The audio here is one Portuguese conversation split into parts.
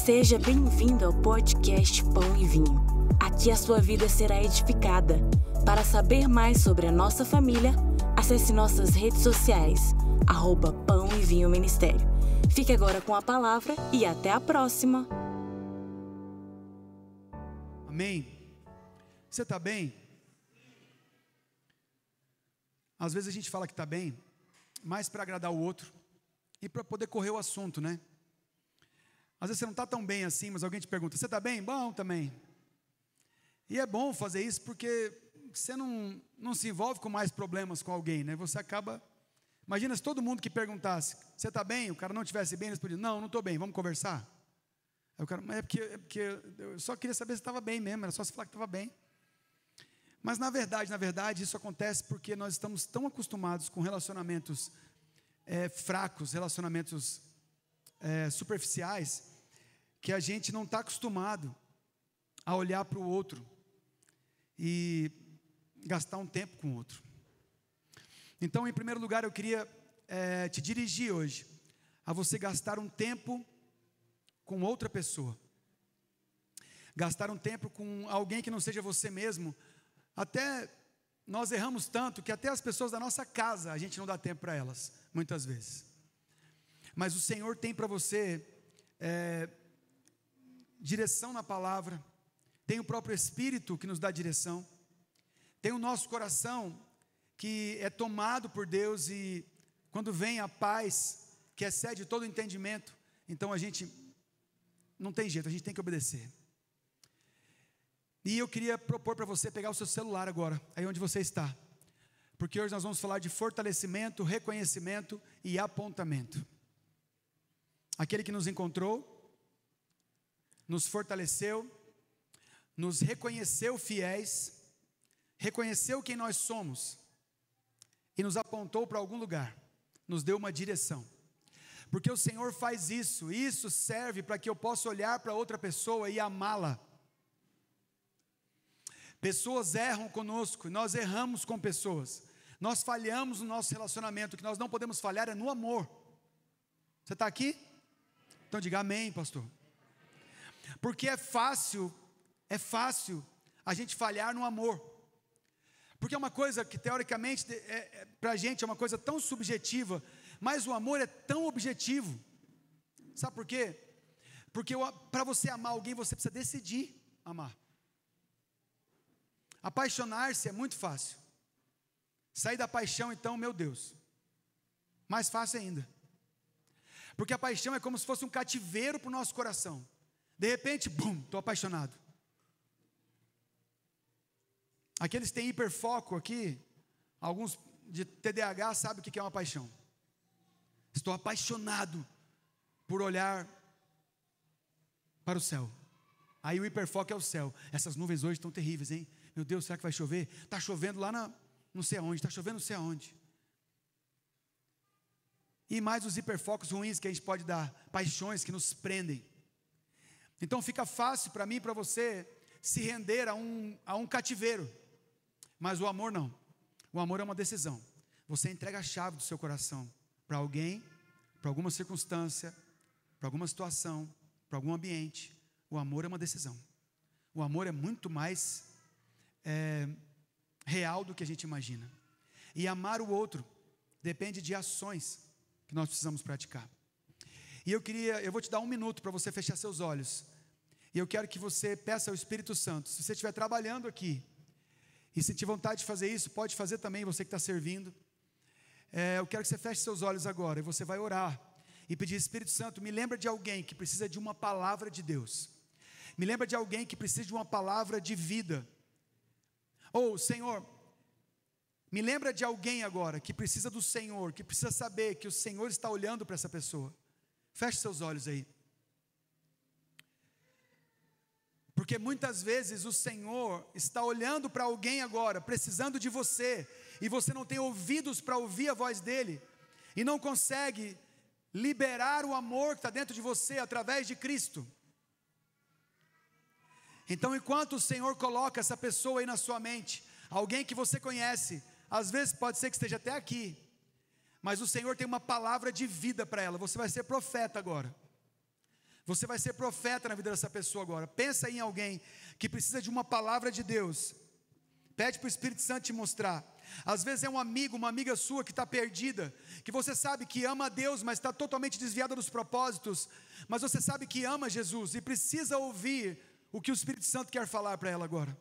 Seja bem-vindo ao podcast Pão e Vinho. Aqui a sua vida será edificada. Para saber mais sobre a nossa família, acesse nossas redes sociais, @Pão e Vinho Ministério. Fique agora com a palavra e até a próxima. Amém? Você está bem? Às vezes a gente fala que está bem, mais para agradar o outro e para poder correr o assunto, né? Às vezes você não está tão bem assim, mas alguém te pergunta, você está bem? Bom, também. E é bom fazer isso porque você não se envolve com mais problemas com alguém, né? Você acaba... Imagina se todo mundo que perguntasse, você está bem? O cara não estivesse bem, eles podiam, não estou bem, vamos conversar? Aí o cara, mas é porque eu só queria saber se estava bem mesmo, era só se falar que estava bem. Mas na verdade, isso acontece porque nós estamos tão acostumados com relacionamentos fracos, relacionamentos superficiais, que a gente não está acostumado a olhar para o outro e gastar um tempo com o outro. Então, em primeiro lugar, eu queria te dirigir hoje a você gastar um tempo com outra pessoa. Gastar um tempo com alguém que não seja você mesmo. Até nós erramos tanto que até as pessoas da nossa casa a gente não dá tempo para elas, muitas vezes. Mas o Senhor tem para você direção na palavra, tem o próprio Espírito que nos dá direção, tem o nosso coração que é tomado por Deus e quando vem a paz que excede todo o entendimento, então a gente não tem jeito, a gente tem que obedecer. E eu queria propor para você pegar o seu celular agora, aí onde você está, porque hoje nós vamos falar de fortalecimento, reconhecimento e apontamento. Aquele que nos encontrou, nos fortaleceu, nos reconheceu fiéis, reconheceu quem nós somos e nos apontou para algum lugar, nos deu uma direção. Porque o Senhor faz isso, e isso serve para que eu possa olhar para outra pessoa e amá-la. Pessoas erram conosco, nós erramos com pessoas, nós falhamos no nosso relacionamento, o que nós não podemos falhar é no amor. Você está aqui? Então diga amém, pastor. Porque é fácil a gente falhar no amor, porque é uma coisa que teoricamente para a gente é uma coisa tão subjetiva, mas o amor é tão objetivo. Sabe por quê? Porque para você amar alguém você precisa decidir amar. Apaixonar-se é muito fácil. Sair da paixão, então, meu Deus, mais fácil ainda. Porque a paixão é como se fosse um cativeiro para o nosso coração. De repente, bum, estou apaixonado. Aqueles que têm hiperfoco aqui, alguns de TDAH sabem o que é uma paixão. Estou apaixonado por olhar para o céu. Aí o hiperfoco é o céu. Essas nuvens hoje estão terríveis, hein? Meu Deus, será que vai chover? Está chovendo lá não sei aonde, está chovendo não sei aonde. E mais os hiperfocos ruins que a gente pode dar, paixões que nos prendem. Então fica fácil para mim e para você se render a um cativeiro. Mas o amor não. O amor é uma decisão. Você entrega a chave do seu coração para alguém, para alguma circunstância, para alguma situação, para algum ambiente. O amor é uma decisão. O amor é muito mais real do que a gente imagina. E amar o outro depende de ações que nós precisamos praticar. E eu vou te dar 1 minuto para você fechar seus olhos. E eu quero que você peça ao Espírito Santo. Se você estiver trabalhando aqui e sentir vontade de fazer isso, pode fazer também, você que está servindo. Eu quero que você feche seus olhos agora e você vai orar e pedir, Espírito Santo, me lembra de alguém que precisa de uma palavra de Deus. Me lembra de alguém que precisa de uma palavra de vida. Ou, Senhor, me lembra de alguém agora que precisa do Senhor, que precisa saber que o Senhor está olhando para essa pessoa. Feche seus olhos aí. Porque muitas vezes o Senhor está olhando para alguém agora, precisando de você, e você não tem ouvidos para ouvir a voz dele, e não consegue liberar o amor que está dentro de você através de Cristo. Então, enquanto o Senhor coloca essa pessoa aí na sua mente, alguém que você conhece, às vezes pode ser que esteja até aqui, mas o Senhor tem uma palavra de vida para ela. Você vai ser profeta agora. Você vai ser profeta na vida dessa pessoa agora. Pensa em alguém que precisa de uma palavra de Deus. Pede para o Espírito Santo te mostrar. Às vezes é um amigo, uma amiga sua que está perdida, que você sabe que ama a Deus, mas está totalmente desviada dos propósitos, mas você sabe que ama Jesus e precisa ouvir o que o Espírito Santo quer falar para ela agora.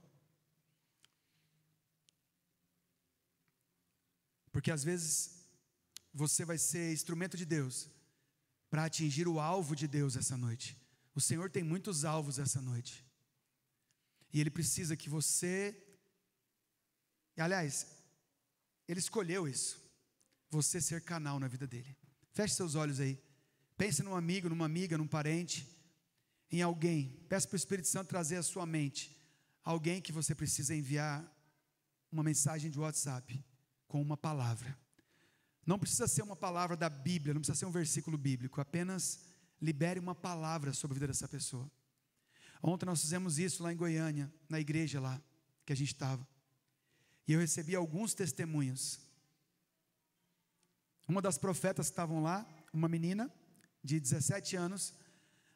Porque às vezes você vai ser instrumento de Deus para atingir o alvo de Deus essa noite. O Senhor tem muitos alvos essa noite, e Ele precisa que você, aliás, Ele escolheu isso, você ser canal na vida dele. Feche seus olhos aí, pense num amigo, numa amiga, num parente, em alguém. Peça para o Espírito Santo trazer à sua mente alguém que você precisa enviar uma mensagem de WhatsApp com uma palavra. Não precisa ser uma palavra da Bíblia, não precisa ser um versículo bíblico, apenas libere uma palavra sobre a vida dessa pessoa. Ontem nós fizemos isso lá em Goiânia, na igreja lá que a gente estava, e eu recebi alguns testemunhos. Uma das profetas que estavam lá, uma menina de 17 anos,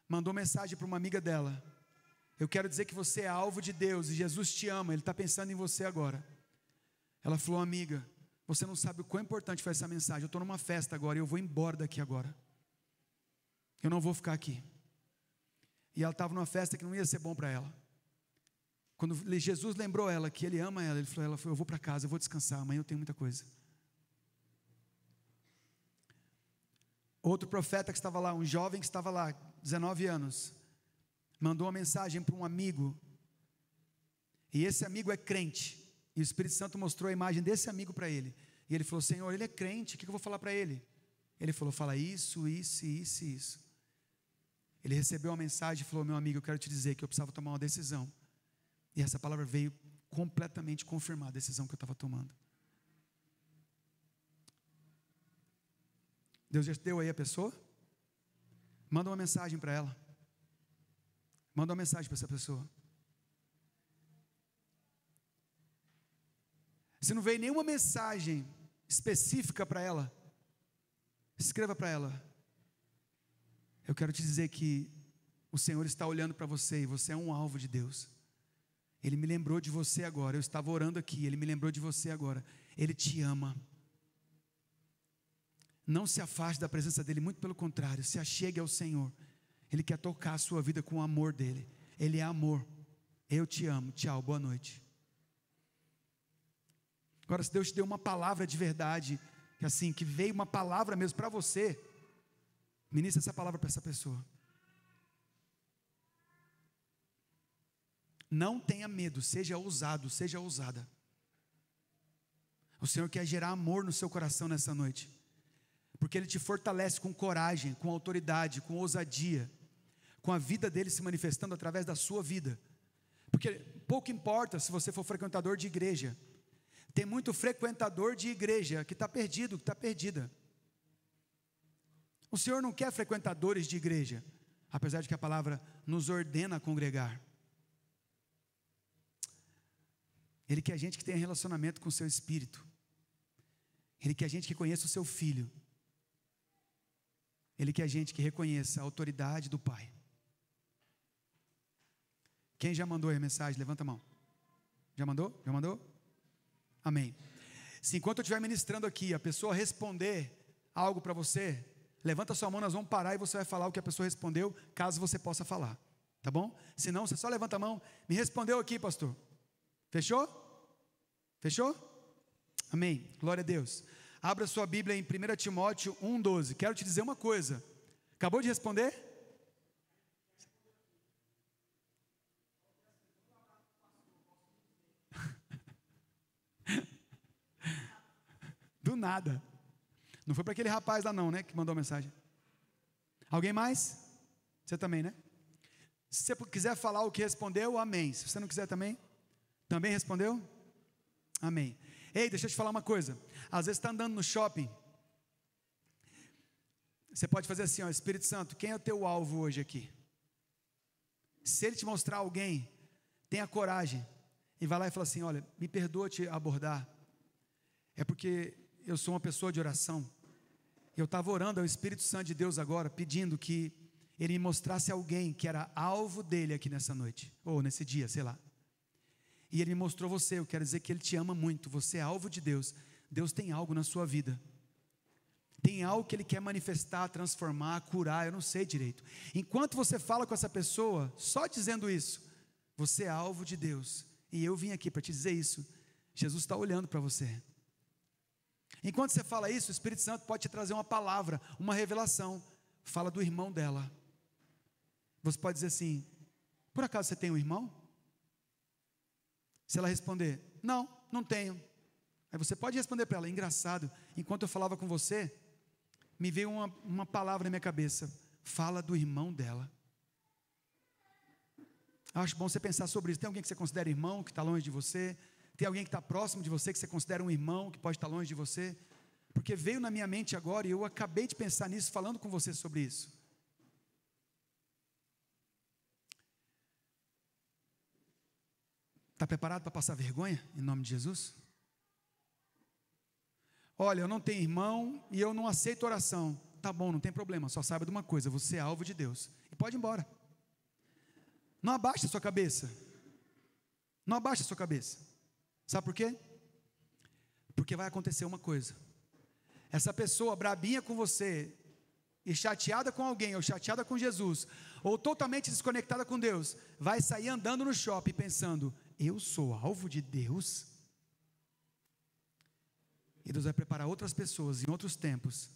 mandou mensagem para uma amiga dela: eu quero dizer que você é alvo de Deus e Jesus te ama, Ele está pensando em você agora. Ela falou: amiga, você não sabe o quão importante foi essa mensagem. Eu estou numa festa agora e eu vou embora daqui agora. Eu não vou ficar aqui. E ela estava numa festa que não ia ser bom para ela. Quando Jesus lembrou ela que Ele ama ela, Ele falou: eu vou para casa, eu vou descansar, amanhã eu tenho muita coisa. Outro profeta que estava lá, um jovem que estava lá, 19 anos, mandou uma mensagem para um amigo, e esse amigo é crente, e o Espírito Santo mostrou a imagem desse amigo para ele, e ele falou: Senhor, ele é crente, o que eu vou falar para ele? Ele falou: fala isso, isso, isso e isso. Ele recebeu uma mensagem e falou: meu amigo, eu quero te dizer que eu precisava tomar uma decisão, e essa palavra veio completamente confirmar a decisão que eu estava tomando. Deus já deu aí a pessoa? Manda uma mensagem para ela. Manda uma mensagem para essa pessoa. Se não veio nenhuma mensagem específica para ela, escreva para ela: eu quero te dizer que o Senhor está olhando para você e você é um alvo de Deus. Ele me lembrou de você agora. Eu estava orando aqui, Ele me lembrou de você agora. Ele te ama. Não se afaste da presença dEle, muito pelo contrário, se achegue ao Senhor. Ele quer tocar a sua vida com o amor dEle. Ele é amor. Eu te amo, tchau, boa noite. Agora, se Deus te deu uma palavra de verdade, assim, que veio uma palavra mesmo para você, ministra essa palavra para essa pessoa. Não tenha medo, seja ousado, seja ousada. O Senhor quer gerar amor no seu coração nessa noite, porque Ele te fortalece com coragem, com autoridade, com ousadia, com a vida dEle se manifestando através da sua vida. Porque pouco importa se você for frequentador de igreja. Tem muito frequentador de igreja que está perdido, que está perdida. O Senhor não quer frequentadores de igreja, apesar de que a palavra nos ordena a congregar. Ele quer gente que tenha relacionamento com o seu espírito. Ele quer gente que conheça o seu filho. Ele quer gente que reconheça a autoridade do Pai. Quem já mandou aí a mensagem? Levanta a mão. Já mandou? Já mandou? Amém. Se enquanto eu estiver ministrando aqui, a pessoa responder algo para você, levanta a sua mão, nós vamos parar e você vai falar o que a pessoa respondeu, caso você possa falar. Tá bom? Se não, você só levanta a mão. Me respondeu aqui, pastor. Fechou? Fechou? Amém. Glória a Deus. Abra sua Bíblia em 1 Timóteo 1,12. Quero te dizer uma coisa. Acabou de responder? Do nada. Não foi para aquele rapaz lá não, né? Que mandou a mensagem. Alguém mais? Você também, né? Se você quiser falar o que respondeu, amém. Se você não quiser também respondeu? Amém. Ei, deixa eu te falar uma coisa. Às vezes está andando no shopping. Você pode fazer assim, ó: Espírito Santo, quem é o teu alvo hoje aqui? Se Ele te mostrar alguém, tenha coragem e vai lá e fala assim: olha, me perdoa te abordar. É porque eu sou uma pessoa de oração. Eu estava orando ao Espírito Santo de Deus agora, pedindo que Ele me mostrasse alguém que era alvo dele aqui nessa noite, ou nesse dia, sei lá. E Ele me mostrou você, eu quero dizer que Ele te ama muito, você é alvo de Deus. Deus tem algo na sua vida. Tem algo que Ele quer manifestar, transformar, curar, eu não sei direito. Enquanto você fala com essa pessoa, só dizendo isso, você é alvo de Deus. E eu vim aqui para te dizer isso. Jesus está olhando para você. Enquanto você fala isso, o Espírito Santo pode te trazer uma palavra, uma revelação. Fala do irmão dela. Você pode dizer assim: por acaso você tem um irmão? Se ela responder: não, não tenho. Aí você pode responder para ela: engraçado, enquanto eu falava com você, me veio uma palavra na minha cabeça. Fala do irmão dela. Acho bom você pensar sobre isso. Tem alguém que você considera irmão, que está longe de você? Tem alguém que está próximo de você, que você considera um irmão, que pode estar longe de você? Porque veio na minha mente agora, e eu acabei de pensar nisso, falando com você sobre isso. Está preparado para passar vergonha, em nome de Jesus? Olha, eu não tenho irmão, e eu não aceito oração. Tá bom, não tem problema, só saiba de uma coisa: você é alvo de Deus, e pode ir embora. Não abaixe a sua cabeça. Não abaixe a sua cabeça. Sabe por quê? Porque vai acontecer uma coisa. Essa pessoa brabinha com você, e chateada com alguém, ou chateada com Jesus, ou totalmente desconectada com Deus, vai sair andando no shopping pensando: eu sou alvo de Deus? E Deus vai preparar outras pessoas em outros tempos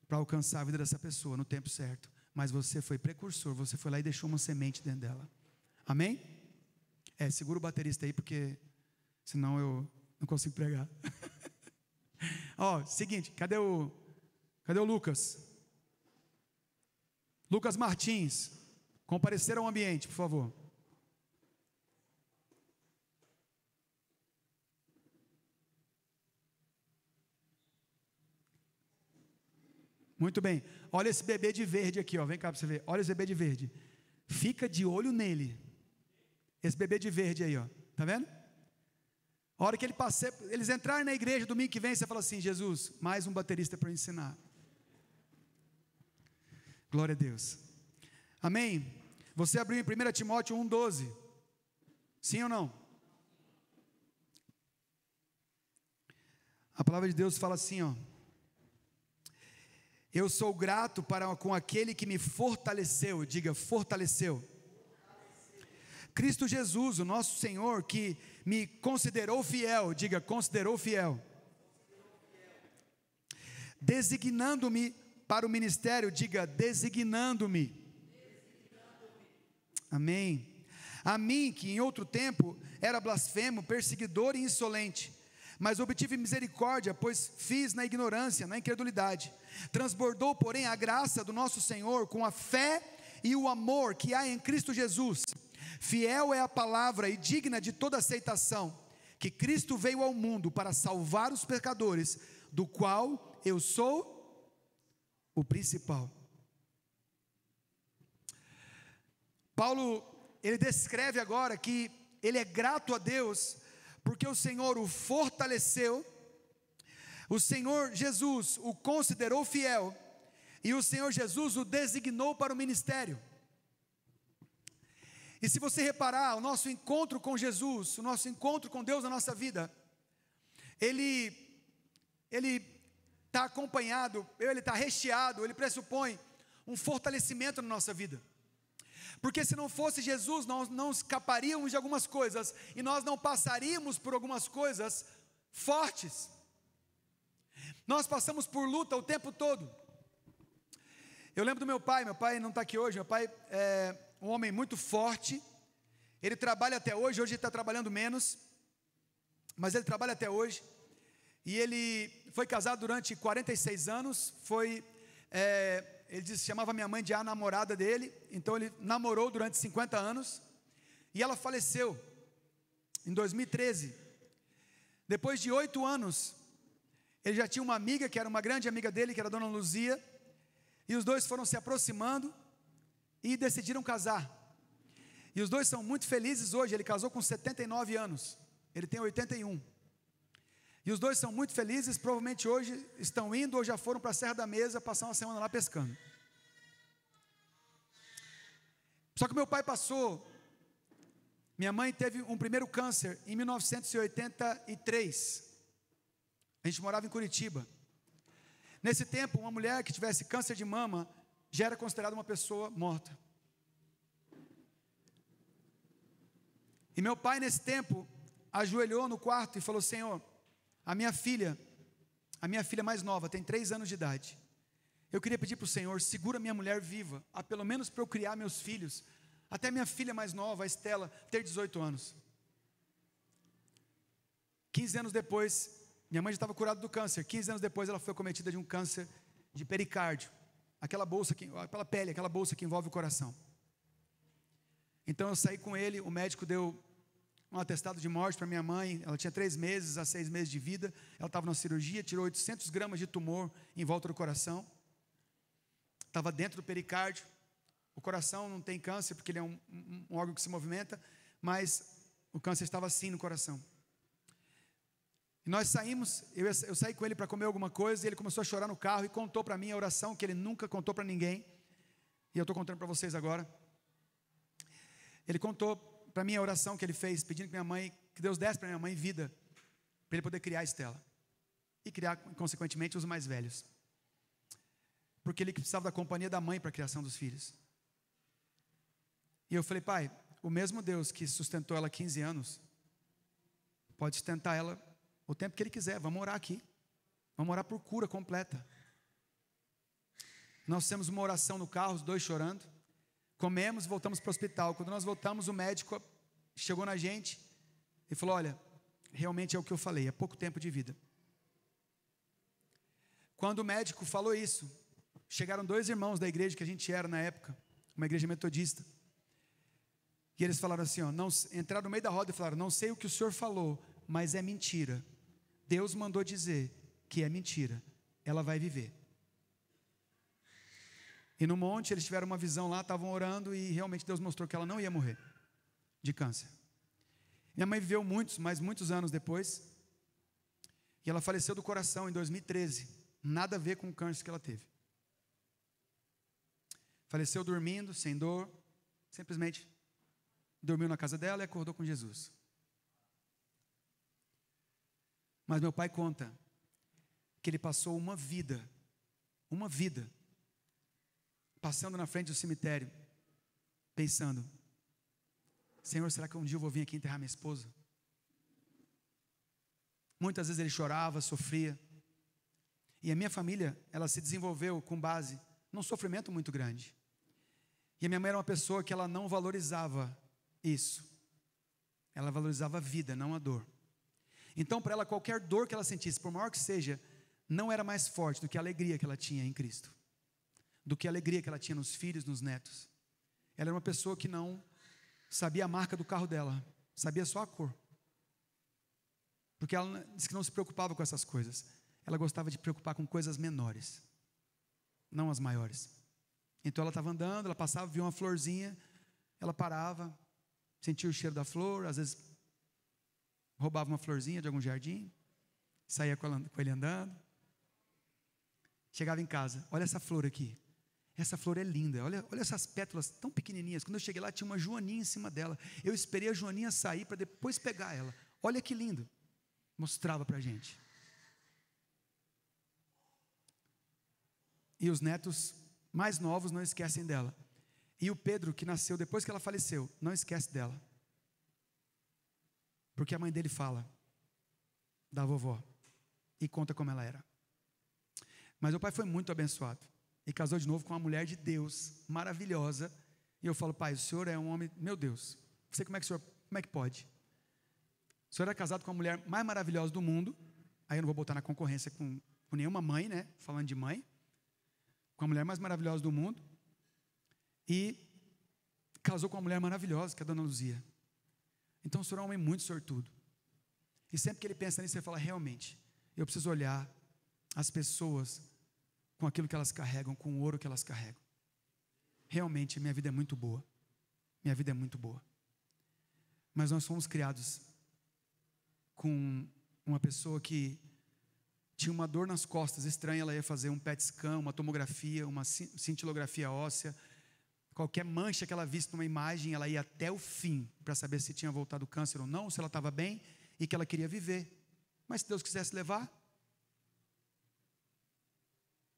para alcançar a vida dessa pessoa no tempo certo. Mas você foi precursor, você foi lá e deixou uma semente dentro dela. Amém? Segura o baterista aí, porque senão eu não consigo pregar. Seguinte, cadê o Lucas? Lucas Martins, comparecer ao ambiente, por favor. Muito bem, olha esse bebê de verde aqui, vem cá para você ver. Olha esse bebê de verde, fica de olho nele. Esse bebê de verde aí, tá vendo? A hora que eles entrarem na igreja domingo que vem, você fala assim: Jesus, mais um baterista para ensinar. Glória a Deus. Amém? Você abriu em 1 Timóteo 1,12. Sim ou não? A palavra de Deus fala assim, eu sou grato com aquele que me fortaleceu. Diga, fortaleceu. Cristo Jesus, o nosso Senhor, que me considerou fiel. Diga, considerou fiel. Designando-me para o ministério. Diga, designando-me. Amém. A mim, que em outro tempo era blasfemo, perseguidor e insolente, mas obtive misericórdia, pois fiz na ignorância, na incredulidade. Transbordou, porém, a graça do nosso Senhor com a fé e o amor que há em Cristo Jesus. Fiel é a palavra e digna de toda aceitação, que Cristo veio ao mundo para salvar os pecadores, do qual eu sou o principal. Paulo, ele descreve agora que ele é grato a Deus, porque o Senhor o fortaleceu, o Senhor Jesus o considerou fiel, e o Senhor Jesus o designou para o ministério. E se você reparar, o nosso encontro com Jesus, o nosso encontro com Deus na nossa vida, ele está acompanhado, ele está recheado, ele pressupõe um fortalecimento na nossa vida. Porque se não fosse Jesus, nós não escaparíamos de algumas coisas, e nós não passaríamos por algumas coisas fortes. Nós passamos por luta o tempo todo. Eu lembro do meu pai não está aqui hoje. Meu pai é um homem muito forte, ele trabalha até hoje ele está trabalhando menos, mas ele trabalha até hoje, e ele foi casado durante 46 anos, ele chamava minha mãe de a namorada dele, então ele namorou durante 50 anos, e ela faleceu em 2013, depois de 8 anos, ele já tinha uma amiga, que era uma grande amiga dele, que era a dona Luzia, e os dois foram se aproximando, e decidiram casar, e os dois são muito felizes hoje. Ele casou com 79 anos, ele tem 81, e os dois são muito felizes, provavelmente hoje estão indo, ou já foram para a Serra da Mesa, passar uma semana lá pescando. Só que meu pai passou. Minha mãe teve um primeiro câncer em 1983. A gente morava em Curitiba. Nesse tempo, uma mulher que tivesse câncer de mama já era considerada uma pessoa morta. E meu pai, nesse tempo, ajoelhou no quarto e falou: Senhor, a minha filha mais nova, tem 3 anos de idade. Eu queria pedir para o Senhor, segura minha mulher viva, pelo menos para eu criar meus filhos, até minha filha mais nova, a Estela, ter 18 anos. 15 anos depois, minha mãe já estava curada do câncer. 15 anos depois, ela foi acometida de um câncer de pericárdio. Aquela pele, aquela bolsa que envolve o coração. Então eu saí com ele, o médico deu um atestado de morte para minha mãe. Ela tinha 3 meses a 6 meses de vida. Ela estava na cirurgia, tirou 800 gramas de tumor em volta do coração. Estava dentro do pericárdio. O coração não tem câncer, porque ele é um órgão que se movimenta, mas o câncer estava assim no coração. E nós saímos, eu saí com ele para comer alguma coisa, e ele começou a chorar no carro e contou para mim a oração que ele nunca contou para ninguém. E eu estou contando para vocês agora. Ele contou para mim a oração que ele fez, pedindo que Deus desse para minha mãe vida, para ele poder criar a Estela. E criar, consequentemente, os mais velhos. Porque ele precisava da companhia da mãe para a criação dos filhos. E eu falei: pai, o mesmo Deus que sustentou ela 15 anos, pode sustentar ela o tempo que ele quiser. Vamos orar aqui. Vamos orar por cura completa. Nós fizemos uma oração no carro, os 2 chorando. Comemos, voltamos para o hospital. Quando nós voltamos, o médico chegou na gente e falou: olha, realmente é o que eu falei, é pouco tempo de vida. Quando o médico falou isso, chegaram 2 irmãos da igreja que a gente era na época, uma igreja metodista. E eles falaram assim, entraram no meio da roda e falaram: não sei o que o senhor falou, mas é mentira. Deus mandou dizer que é mentira. Ela vai viver. E no monte eles tiveram uma visão lá, estavam orando, e realmente Deus mostrou que ela não ia morrer de câncer. Minha mãe viveu muitos anos depois, e ela faleceu do coração em 2013. Nada a ver com o câncer que ela teve. Faleceu dormindo, sem dor, simplesmente dormiu na casa dela e acordou com Jesus. Mas meu pai conta que ele passou uma vida, passando na frente do cemitério, pensando: Senhor, será que um dia eu vou vir aqui enterrar minha esposa? Muitas vezes ele chorava, sofria. E a minha família, ela se desenvolveu com base num sofrimento muito grande. E a minha mãe era uma pessoa que ela não valorizava isso. Ela valorizava a vida, não a dor. Então, para ela, qualquer dor que ela sentisse, por maior que seja, não era mais forte do que a alegria que ela tinha em Cristo, do que a alegria que ela tinha nos filhos, nos netos. Ela era uma pessoa que não sabia a marca do carro dela, sabia só a cor. Porque ela disse que não se preocupava com essas coisas. Ela gostava de preocupar com coisas menores, não as maiores. Então ela estava andando, ela passava, via uma florzinha, ela parava, sentia o cheiro da flor, às vezes roubava uma florzinha de algum jardim, saía com ele andando. Chegava em casa: olha essa flor aqui, essa flor é linda, olha essas pétalas tão pequenininhas. Quando eu cheguei lá, tinha uma joaninha em cima dela. Eu esperei a joaninha sair para depois pegar ela. Olha que lindo. Mostrava para a gente. E os netos mais novos não esquecem dela. E o Pedro, que nasceu depois que ela faleceu, não esquece dela. Porque a mãe dele fala da vovó e conta como ela era. Mas o pai foi muito abençoado e casou de novo com uma mulher de Deus, maravilhosa. E eu falo: pai, o senhor é um homem, meu Deus, não sei como é que pode? O senhor é casado com a mulher mais maravilhosa do mundo. Aí eu não vou botar na concorrência com nenhuma mãe, né? Falando de mãe. Com a mulher mais maravilhosa do mundo. E casou com uma mulher maravilhosa, que é a Dona Luzia. Então o senhor é um homem muito sortudo. E sempre que ele pensa nisso, ele fala: realmente, eu preciso olhar as pessoas com aquilo que elas carregam, com o ouro que elas carregam. Realmente, minha vida é muito boa. Minha vida é muito boa. Mas nós fomos criados com uma pessoa que tinha uma dor nas costas estranha. Ela ia fazer um PET scan, uma tomografia, uma cintilografia óssea. qualquer mancha que ela visse numa imagem, ela ia até o fim, para saber se tinha voltado o câncer ou não, se ela estava bem, e que ela queria viver. Mas se Deus quisesse levar,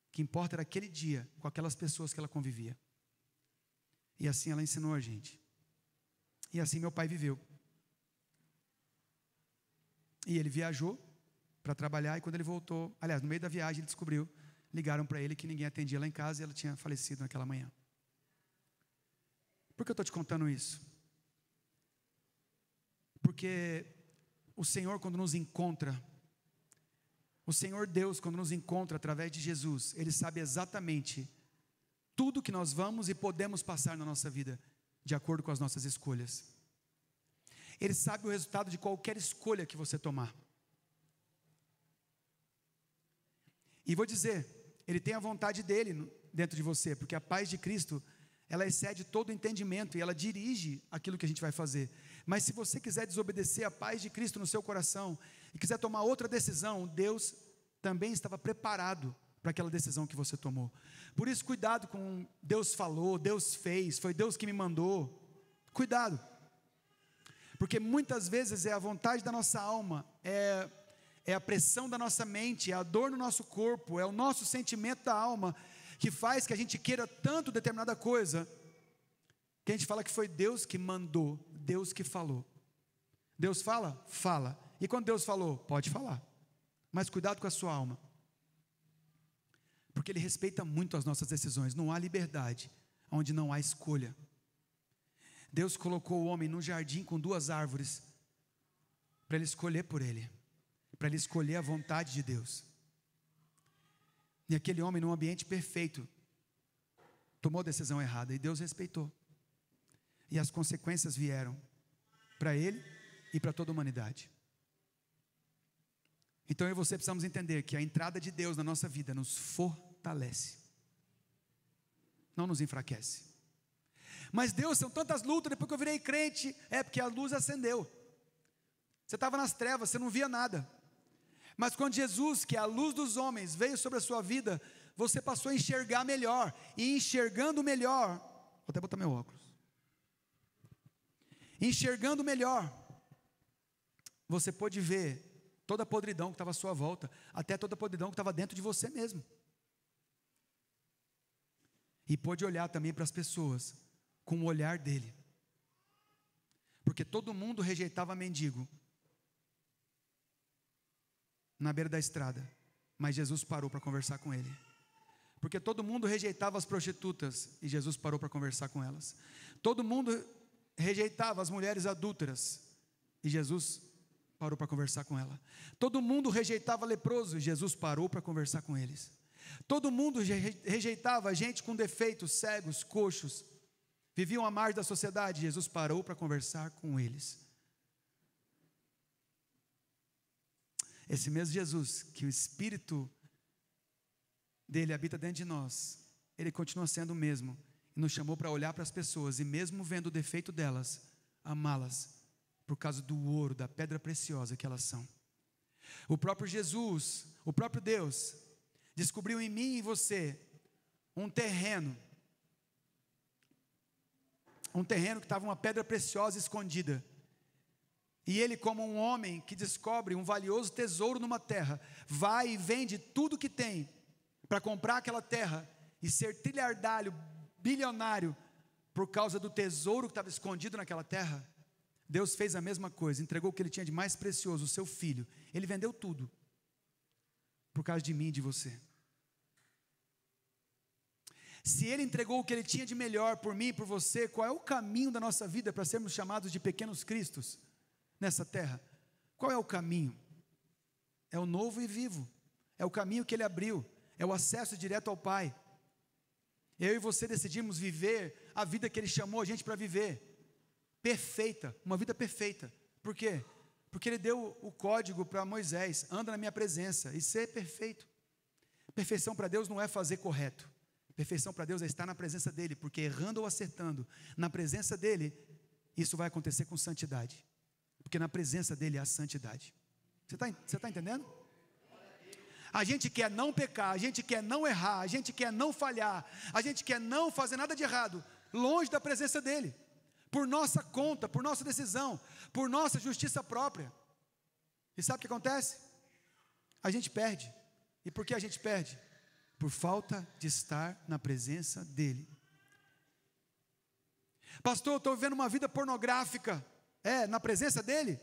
o que importa era aquele dia, com aquelas pessoas que ela convivia. E assim ela ensinou a gente. E assim meu pai viveu. E ele viajou para trabalhar, e quando ele voltou, aliás, no meio da viagem ele descobriu, ligaram para ele que ninguém atendia lá em casa, e ela tinha falecido naquela manhã. Por que eu estou te contando isso? Porque o Senhor, quando nos encontra, o Senhor Deus, quando nos encontra através de Jesus, Ele sabe exatamente tudo que nós vamos e podemos passar na nossa vida, de acordo com as nossas escolhas. Ele sabe o resultado de qualquer escolha que você tomar. E vou dizer, Ele tem a vontade dEle dentro de você, porque a paz de Cristo, ela excede todo o entendimento, e ela dirige aquilo que a gente vai fazer. Mas se você quiser desobedecer a paz de Cristo no seu coração, e quiser tomar outra decisão, Deus também estava preparado para aquela decisão que você tomou. Por isso, cuidado com Deus falou, Deus fez, foi Deus que me mandou. Cuidado. Porque muitas vezes é a vontade da nossa alma, é a pressão da nossa mente, é a dor no nosso corpo, é o nosso sentimento da alma, que faz que a gente queira tanto determinada coisa, que a gente fala que foi Deus que mandou, Deus que falou. Deus fala? Fala. E quando Deus falou? Pode falar. Mas cuidado com a sua alma. Porque Ele respeita muito as nossas decisões. Não há liberdade onde não há escolha. Deus colocou o homem no jardim com 2 árvores, para ele escolher por ele, para ele escolher a vontade de Deus. E aquele homem, num ambiente perfeito, tomou a decisão errada, e Deus respeitou. E as consequências vieram para ele e para toda a humanidade. Então eu e você precisamos entender que a entrada de Deus na nossa vida nos fortalece, não nos enfraquece. Mas Deus, são tantas lutas, depois que eu virei crente, porque a luz acendeu. Você estava nas trevas, você não via nada. Mas quando Jesus, que é a luz dos homens, veio sobre a sua vida, você passou a enxergar melhor. E enxergando melhor, vou até botar meu óculos. Enxergando melhor, você pôde ver toda a podridão que estava à sua volta, até toda a podridão que estava dentro de você mesmo. E pôde olhar também para as pessoas com o olhar dele. Porque todo mundo rejeitava mendigo na beira da estrada, mas Jesus parou para conversar com ele. Porque todo mundo rejeitava as prostitutas, e Jesus parou para conversar com elas. Todo mundo rejeitava as mulheres adúlteras, e Jesus parou para conversar com ela. Todo mundo rejeitava leproso, e Jesus parou para conversar com eles. Todo mundo rejeitava gente com defeitos, cegos, coxos, viviam à margem da sociedade. Jesus parou para conversar com eles. Esse mesmo Jesus, que o Espírito dele habita dentro de nós, ele continua sendo o mesmo, e nos chamou para olhar para as pessoas, e mesmo vendo o defeito delas, amá-las, por causa do ouro, da pedra preciosa que elas são. O próprio Jesus, o próprio Deus, descobriu em mim e em você um terreno que estava uma pedra preciosa escondida. E ele, como um homem que descobre um valioso tesouro numa terra, vai e vende tudo que tem para comprar aquela terra e ser trilhardário, bilionário, por causa do tesouro que estava escondido naquela terra. Deus fez a mesma coisa, entregou o que ele tinha de mais precioso, o seu filho. Ele vendeu tudo por causa de mim e de você. Se ele entregou o que ele tinha de melhor por mim e por você, qual é o caminho da nossa vida para sermos chamados de pequenos cristos nessa terra? Qual é o caminho? É o novo e vivo, é o caminho que ele abriu, é o acesso direto ao Pai. Eu e você decidimos viver a vida que ele chamou a gente para viver, perfeita, uma vida perfeita. Por quê? Porque ele deu o código para Moisés: anda na minha presença e ser perfeito. Perfeição para Deus não é fazer correto. Perfeição para Deus é estar na presença dele, porque errando ou acertando na presença dele, isso vai acontecer com santidade, porque na presença dele há santidade. Você está entendendo? A gente quer não pecar, a gente quer não errar, a gente quer não falhar, a gente quer não fazer nada de errado, longe da presença dEle, por nossa conta, por nossa decisão, por nossa justiça própria. E sabe o que acontece? A gente perde. E por que a gente perde? Por falta de estar na presença dEle. Pastor, eu estou vivendo uma vida pornográfica. Na presença dEle?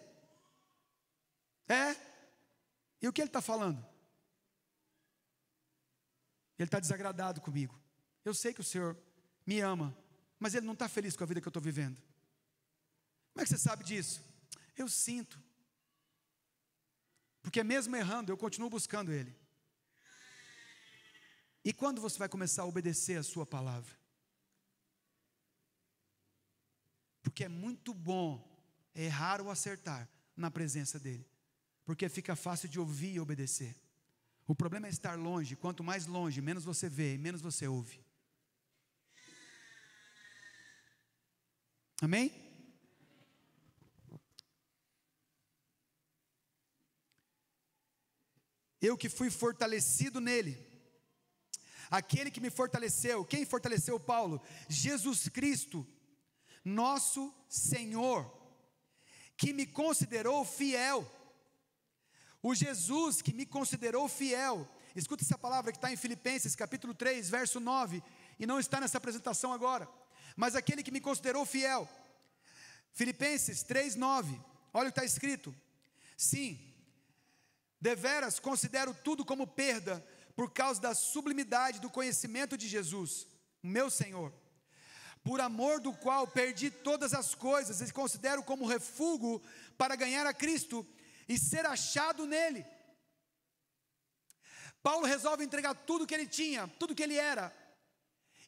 E o que Ele está falando? Ele está desagradado comigo. Eu sei que o Senhor me ama, mas Ele não está feliz com a vida que eu estou vivendo. Como é que você sabe disso? Eu sinto. Porque mesmo errando, eu continuo buscando Ele. E quando você vai começar a obedecer a sua palavra? Porque é muito bom errar ou acertar na presença dEle, porque fica fácil de ouvir e obedecer. O problema é estar longe. Quanto mais longe, menos você vê e menos você ouve. Amém? Eu que fui fortalecido nele, aquele que me fortaleceu. Quem fortaleceu Paulo? Jesus Cristo, nosso Senhor, que me considerou fiel. O Jesus que me considerou fiel. Escuta essa palavra que está em Filipenses capítulo 3, verso 9, e não está nessa apresentação agora, mas aquele que me considerou fiel. Filipenses 3, 9, olha o que está escrito: sim, deveras considero tudo como perda, por causa da sublimidade do conhecimento de Jesus, meu Senhor, por amor do qual perdi todas as coisas, e considero como refúgio para ganhar a Cristo, e ser achado nele. Paulo resolve entregar tudo que ele tinha, tudo que ele era,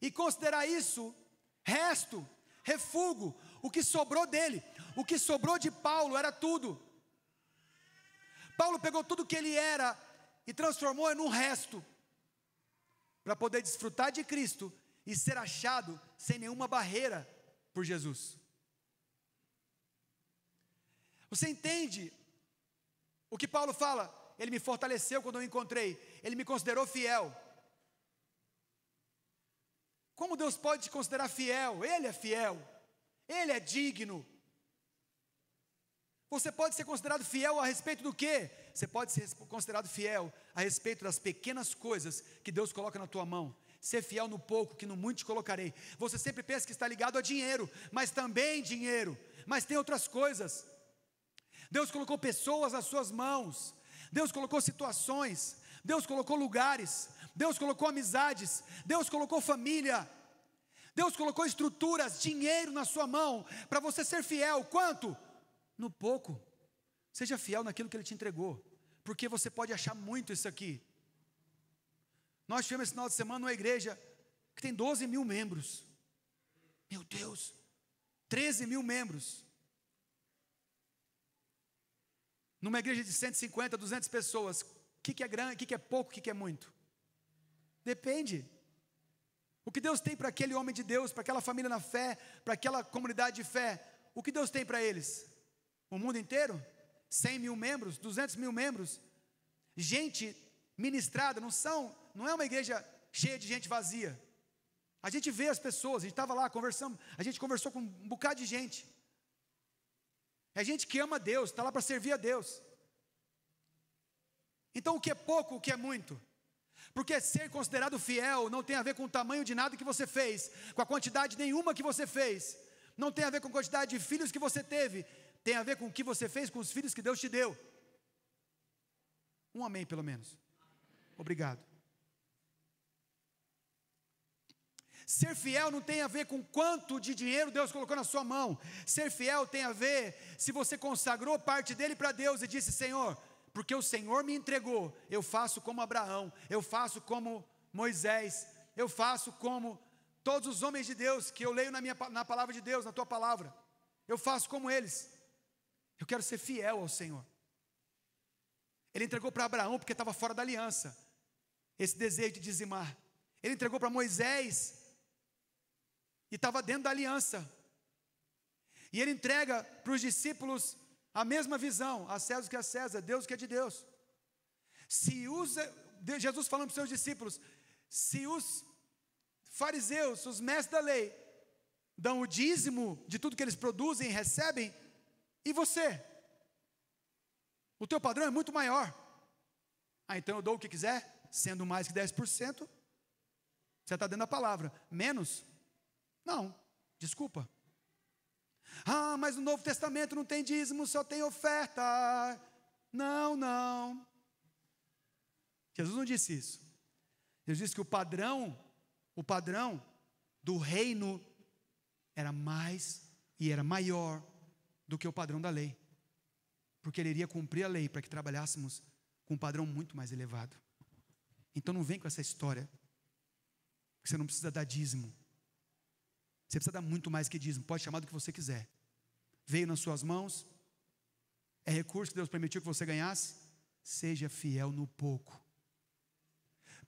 e considerar isso resto, refúgio, o que sobrou dele. O que sobrou de Paulo era tudo. Paulo pegou tudo que ele era e transformou em um resto, para poder desfrutar de Cristo e ser achado sem nenhuma barreira por Jesus. Você entende o que Paulo fala? Ele me fortaleceu quando eu encontrei, Ele me considerou fiel. Como Deus pode te considerar fiel? Ele é fiel, Ele é digno. Você pode ser considerado fiel a respeito do quê? Você pode ser considerado fiel a respeito das pequenas coisas que Deus coloca na tua mão. Ser fiel no pouco, que no muito te colocarei. Você sempre pensa que está ligado a dinheiro, mas também dinheiro, mas tem outras coisas. Deus colocou pessoas nas suas mãos, Deus colocou situações, Deus colocou lugares, Deus colocou amizades, Deus colocou família, Deus colocou estruturas, dinheiro na sua mão, para você ser fiel. Quanto? No pouco. Seja fiel naquilo que Ele te entregou, porque você pode achar muito isso aqui. Nós tivemos esse final de semana uma igreja que tem 12 mil membros. Meu Deus, 13 mil membros. Numa igreja de 150, 200 pessoas, o que é grande, o que é pouco, o que é muito? Depende. O que Deus tem para aquele homem de Deus, para aquela família na fé, para aquela comunidade de fé, o que Deus tem para eles? O mundo inteiro? 100 mil membros, 200 mil membros, gente ministrada, não é uma igreja cheia de gente vazia. A gente vê as pessoas, a gente estava lá conversando, a gente conversou com um bocado de gente. É gente que ama Deus, está lá para servir a Deus. Então o que é pouco, o que é muito? Porque ser considerado fiel não tem a ver com o tamanho de nada que você fez, com a quantidade nenhuma que você fez, não tem a ver com a quantidade de filhos que você teve, tem a ver com o que você fez com os filhos que Deus te deu. Um amém pelo menos. Obrigado. Ser fiel não tem a ver com quanto de dinheiro Deus colocou na sua mão. Ser fiel tem a ver se você consagrou parte dele para Deus e disse: Senhor, porque o Senhor me entregou, eu faço como Abraão, eu faço como Moisés, eu faço como todos os homens de Deus que eu leio na palavra de Deus, na tua palavra. Eu faço como eles. Eu quero ser fiel ao Senhor. Ele entregou para Abraão porque estava fora da aliança, esse desejo de dizimar. Ele entregou para Moisés e estava dentro da aliança. E ele entrega para os discípulos a mesma visão: a César o que é César, Deus o que é de Deus. Jesus falando para os seus discípulos: se os fariseus, os mestres da lei, dão o dízimo de tudo que eles produzem e recebem, e você? O teu padrão é muito maior. Então eu dou o que quiser, sendo mais que 10%, você está dando a palavra. Menos? Não, desculpa. Mas no Novo Testamento não tem dízimo, só tem oferta. Não. Jesus não disse isso. Jesus disse que o padrão do reino era mais e era maior do que o padrão da lei. Porque ele iria cumprir a lei para que trabalhássemos com um padrão muito mais elevado. Então não vem com essa história que você não precisa dar dízimo. Você precisa dar muito mais que dízimo. Pode chamar do que você quiser. Veio nas suas mãos, é recurso que Deus permitiu que você ganhasse. Seja fiel no pouco.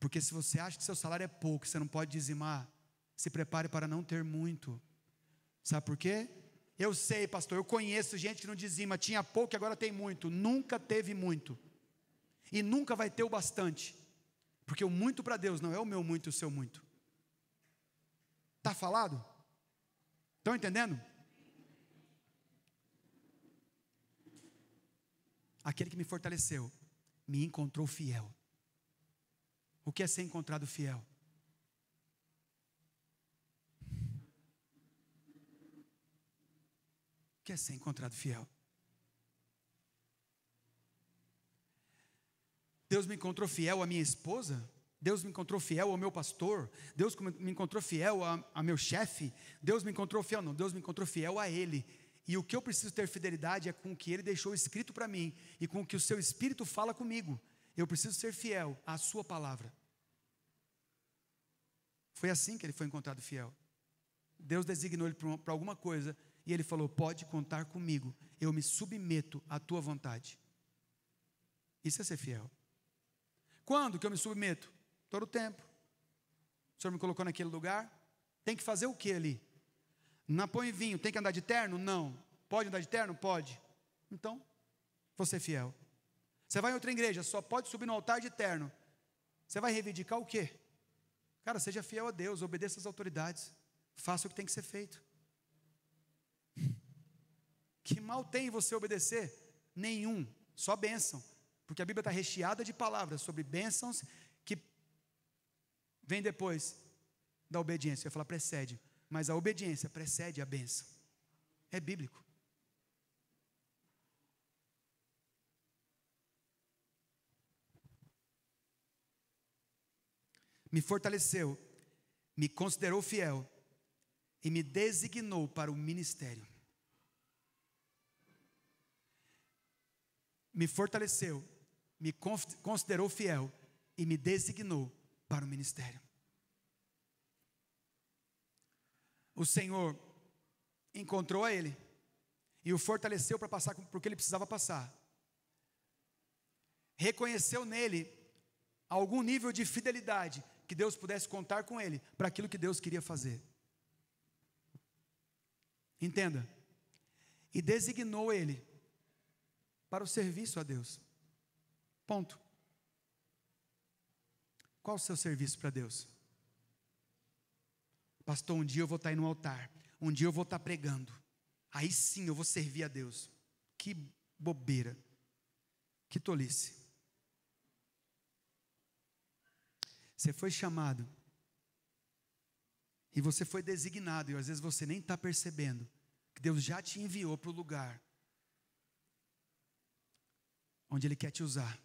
Porque se você acha que seu salário é pouco, você não pode dizimar, se prepare para não ter muito. Sabe por quê? Eu sei, pastor, eu conheço gente que não dizima, tinha pouco e agora tem muito. Nunca teve muito. E nunca vai ter o bastante. Porque o muito para Deus não é o meu muito e o seu muito. Está falado? Estão entendendo? Aquele que me fortaleceu, me encontrou fiel. O que é ser encontrado fiel? O que é ser encontrado fiel? Deus me encontrou fiel à minha esposa? Deus me encontrou fiel ao meu pastor? Deus me encontrou fiel a meu chefe? Deus me encontrou fiel? Não, Deus me encontrou fiel a Ele. E o que eu preciso ter fidelidade é com o que Ele deixou escrito para mim e com o que o seu Espírito fala comigo. Eu preciso ser fiel à sua palavra. Foi assim que ele foi encontrado fiel. Deus designou ele para alguma coisa e ele falou: pode contar comigo, eu me submeto à tua vontade. Isso é ser fiel. Quando que eu me submeto? Todo o tempo. O Senhor me colocou naquele lugar, tem que fazer o que ali? Na pão e vinho, tem que andar de terno? Não. Pode andar de terno? Pode. Então, vou ser fiel. Você vai em outra igreja, só pode subir no altar de terno. Você vai reivindicar o quê? Cara, seja fiel a Deus, obedeça às autoridades, faça o que tem que ser feito. Que mal tem você obedecer? Nenhum, só bênção. Porque a Bíblia está recheada de palavras sobre bênçãos que vem depois da obediência. Eu ia falar precede, mas a obediência precede a bênção. É bíblico. Me fortaleceu, me considerou fiel e me designou para o ministério. Me fortaleceu, me considerou fiel e me designou para o ministério. O Senhor encontrou a ele e o fortaleceu para passar por que ele precisava passar. Reconheceu nele algum nível de fidelidade que Deus pudesse contar com ele para aquilo que Deus queria fazer. Entenda. E designou ele para o serviço a Deus. Ponto. Qual o seu serviço para Deus? Pastor, um dia eu vou estar aí no altar, um dia eu vou estar pregando, aí sim eu vou servir a Deus. Que bobeira, que tolice. Você foi chamado, e você foi designado, e às vezes você nem está percebendo, que Deus já te enviou para o lugar onde Ele quer te usar.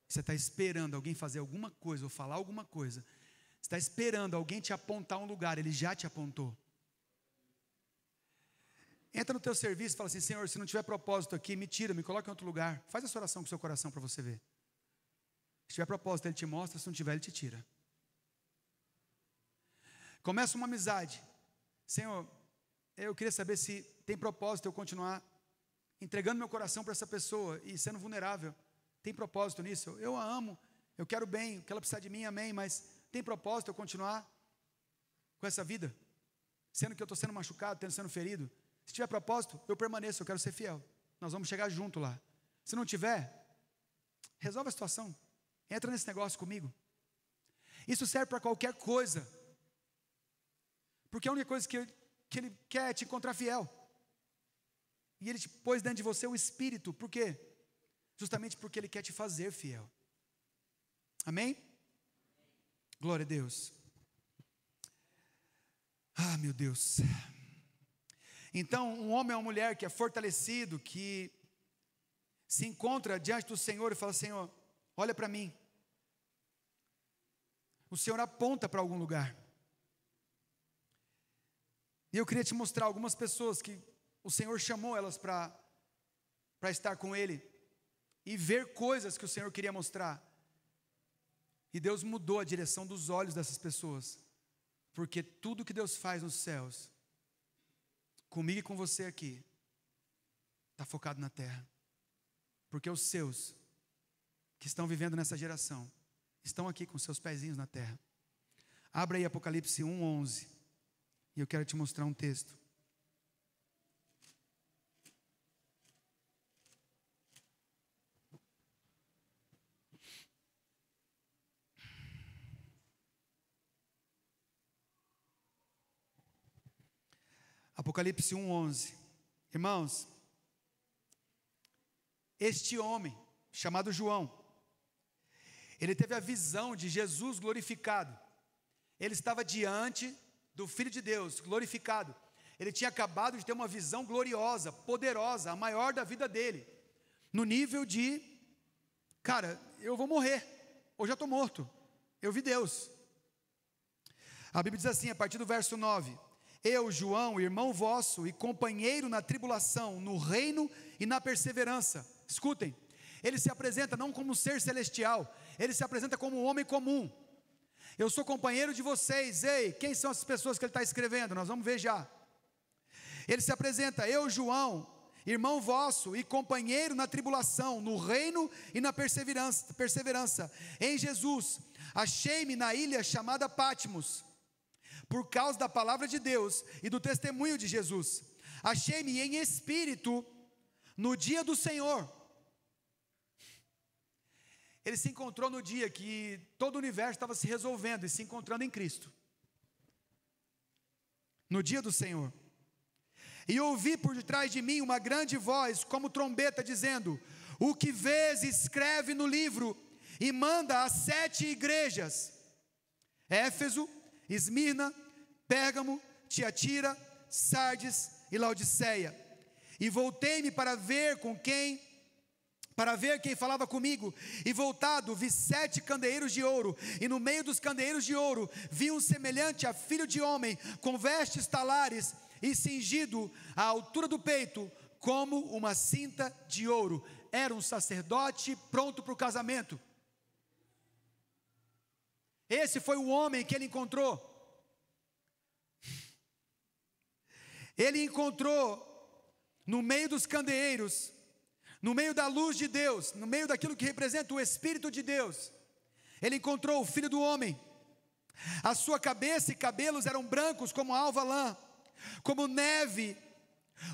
Você está esperando alguém fazer alguma coisa, ou falar alguma coisa, você está esperando alguém te apontar um lugar, Ele já te apontou. Entra no teu serviço e fala assim: Senhor, se não tiver propósito aqui, me tira, me coloca em outro lugar. Faz essa oração com o seu coração para você ver. Se tiver propósito, Ele te mostra, se não tiver, Ele te tira. Começa uma amizade. Senhor, eu queria saber se tem propósito eu continuar entregando meu coração para essa pessoa e sendo vulnerável. Tem propósito nisso? Eu a amo, eu quero bem, o que ela precisa de mim, amém, mas tem propósito eu continuar com essa vida? Sendo que eu estou sendo machucado, sendo ferido. Se tiver propósito, eu permaneço, eu quero ser fiel. Nós vamos chegar junto lá. Se não tiver, resolve a situação. Entra nesse negócio comigo. Isso serve para qualquer coisa. Porque a única coisa que Ele quer te encontrar fiel. E Ele te pôs dentro de você o Espírito. Por quê? Justamente porque Ele quer te fazer fiel. Amém? Glória a Deus. Ah, meu Deus. Então, um homem ou uma mulher que é fortalecido, que se encontra diante do Senhor e fala: Senhor, olha para mim. O Senhor aponta para algum lugar. E eu queria te mostrar algumas pessoas que o Senhor chamou elas para estar com Ele e ver coisas que o Senhor queria mostrar. E Deus mudou a direção dos olhos dessas pessoas, porque tudo que Deus faz nos céus, comigo e com você aqui, está focado na terra. Porque os seus, que estão vivendo nessa geração, estão aqui com seus pezinhos na terra. Abra aí Apocalipse 1:11, e eu quero te mostrar um texto. Apocalipse 1:11. Irmãos, este homem, chamado João, ele teve a visão de Jesus glorificado. Ele estava diante do Filho de Deus, glorificado. Ele tinha acabado de ter uma visão gloriosa, poderosa, a maior da vida dele. No nível de, cara, eu vou morrer, ou já estou morto. Eu vi Deus. A Bíblia diz assim, a partir do verso 9: Eu, João, irmão vosso e companheiro na tribulação, no reino e na perseverança. Escutem, ele se apresenta não como um ser celestial, ele se apresenta como um homem comum. Eu sou companheiro de vocês. Ei, quem são essas pessoas que ele está escrevendo? Nós vamos ver já. Ele se apresenta: eu, João, irmão vosso e companheiro na tribulação, no reino e na perseverança. Em Jesus, achei-me na ilha chamada Patmos, por causa da palavra de Deus e do testemunho de Jesus. Achei-me em espírito no dia do Senhor. Ele se encontrou no dia que todo o universo estava se resolvendo e se encontrando em Cristo. No dia do Senhor. E ouvi por detrás de mim uma grande voz, como trombeta, dizendo: o que vês, escreve no livro e manda às 7 igrejas: Éfeso, Esmirna, Pérgamo, Tiatira, Sardes e Laodiceia. E voltei-me para ver quem falava comigo, e voltado vi 7 candeeiros de ouro, e no meio dos candeeiros de ouro vi um semelhante a filho de homem, com vestes talares e cingido à altura do peito, como uma cinta de ouro. Era um sacerdote pronto para o casamento. Esse foi o homem que ele encontrou. Ele encontrou no meio dos candeeiros, no meio da luz de Deus, no meio daquilo que representa o Espírito de Deus, ele encontrou o Filho do Homem. A sua cabeça e cabelos eram brancos como alva lã, como neve,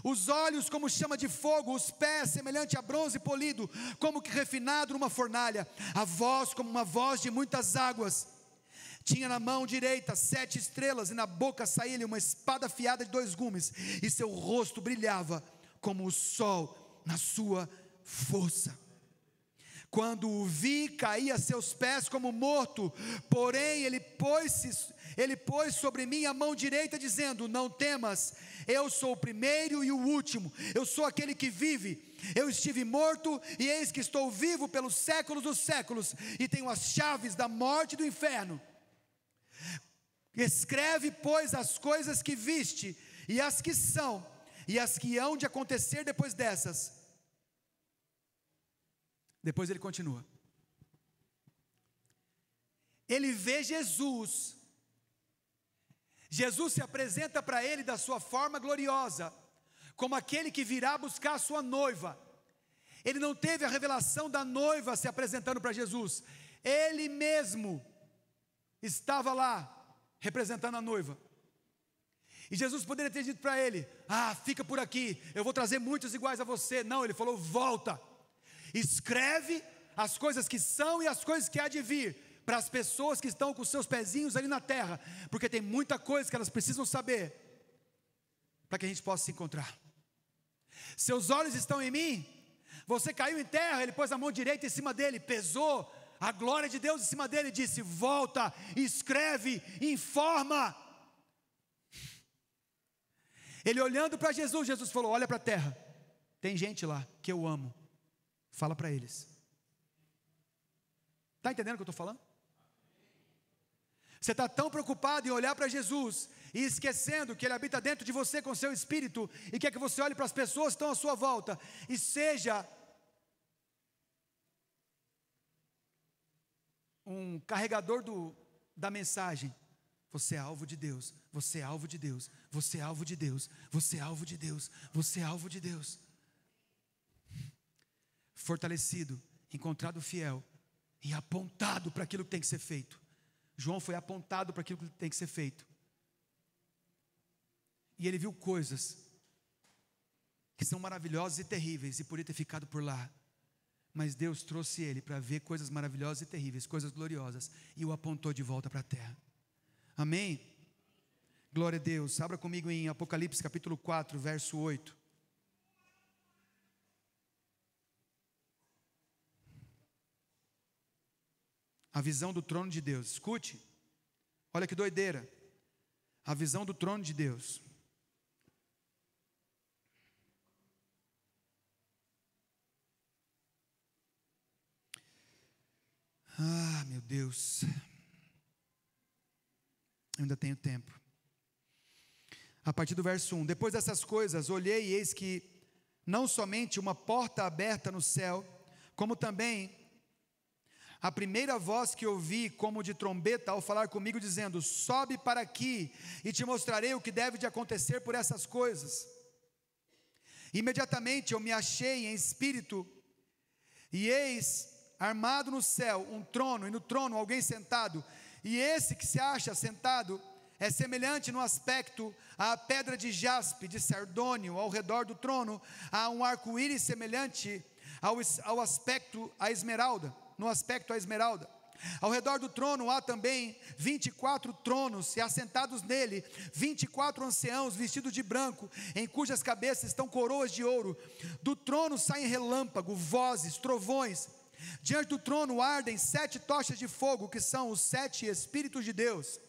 os olhos como chama de fogo, os pés semelhante a bronze polido, como que refinado numa fornalha, a voz como uma voz de muitas águas. Tinha na mão direita 7 estrelas, e na boca saía-lhe uma espada afiada de 2 gumes, e seu rosto brilhava como o sol na sua força. Quando o vi, caí a seus pés como morto, porém ele pôs sobre mim a mão direita, dizendo: não temas, eu sou o primeiro e o último, eu sou aquele que vive. Eu estive morto, e eis que estou vivo pelos séculos dos séculos, e tenho as chaves da morte e do inferno. Escreve, pois, as coisas que viste, e as que são, e as que hão de acontecer depois dessas. Depois ele continua. Ele vê Jesus. Jesus se apresenta para ele da sua forma gloriosa, como aquele que virá buscar a sua noiva. Ele não teve a revelação da noiva se apresentando para Jesus. Ele mesmo estava lá, representando a noiva. E Jesus poderia ter dito para ele: fica por aqui, eu vou trazer muitos iguais a você. Não, ele falou: volta, escreve as coisas que são e as coisas que há de vir, para as pessoas que estão com seus pezinhos ali na terra, porque tem muita coisa que elas precisam saber. para que a gente possa se encontrar. Seus olhos estão em mim. Você caiu em terra, ele pôs a mão direita em cima dele, pesou a glória de Deus em cima dele e disse: volta, escreve, informa. Ele olhando para Jesus, Jesus falou: olha para a terra, tem gente lá que eu amo, fala para eles. Está entendendo o que eu estou falando? Você está tão preocupado em olhar para Jesus e esquecendo que Ele habita dentro de você com seu espírito e quer que você olhe para as pessoas que estão à sua volta e seja um carregador da mensagem. Você é alvo de Deus, você é alvo de Deus, você é alvo de Deus, você é alvo de Deus, você é alvo de Deus. Fortalecido, encontrado fiel e apontado para aquilo que tem que ser feito. João foi apontado para aquilo que tem que ser feito. E ele viu coisas que são maravilhosas e terríveis, e por ele ter ficado por lá. Mas Deus trouxe ele para ver coisas maravilhosas e terríveis, coisas gloriosas, e o apontou de volta para a terra. Amém? Glória a Deus. Abra comigo em Apocalipse capítulo 4, verso 8. A visão do trono de Deus. Escute, olha que doideira. A visão do trono de Deus. Ah, meu Deus. Eu ainda tenho tempo. A partir do verso 1. Depois dessas coisas, olhei e eis que não somente uma porta aberta no céu, como também a primeira voz que ouvi como de trombeta ao falar comigo dizendo: sobe para aqui e te mostrarei o que deve de acontecer por essas coisas. Imediatamente eu me achei em espírito e eis armado no céu um trono, e no trono alguém sentado, e esse que se acha sentado é semelhante no aspecto à pedra de jaspe, de sardônio. Ao redor do trono há um arco-íris semelhante ao aspecto à esmeralda, no aspecto à esmeralda. Ao redor do trono há também 24 tronos, e assentados nele 24 anciãos vestidos de branco, em cujas cabeças estão coroas de ouro. Do trono saem relâmpago, vozes, trovões. Diante do trono ardem 7 tochas de fogo, que são os 7 Espíritos de Deus.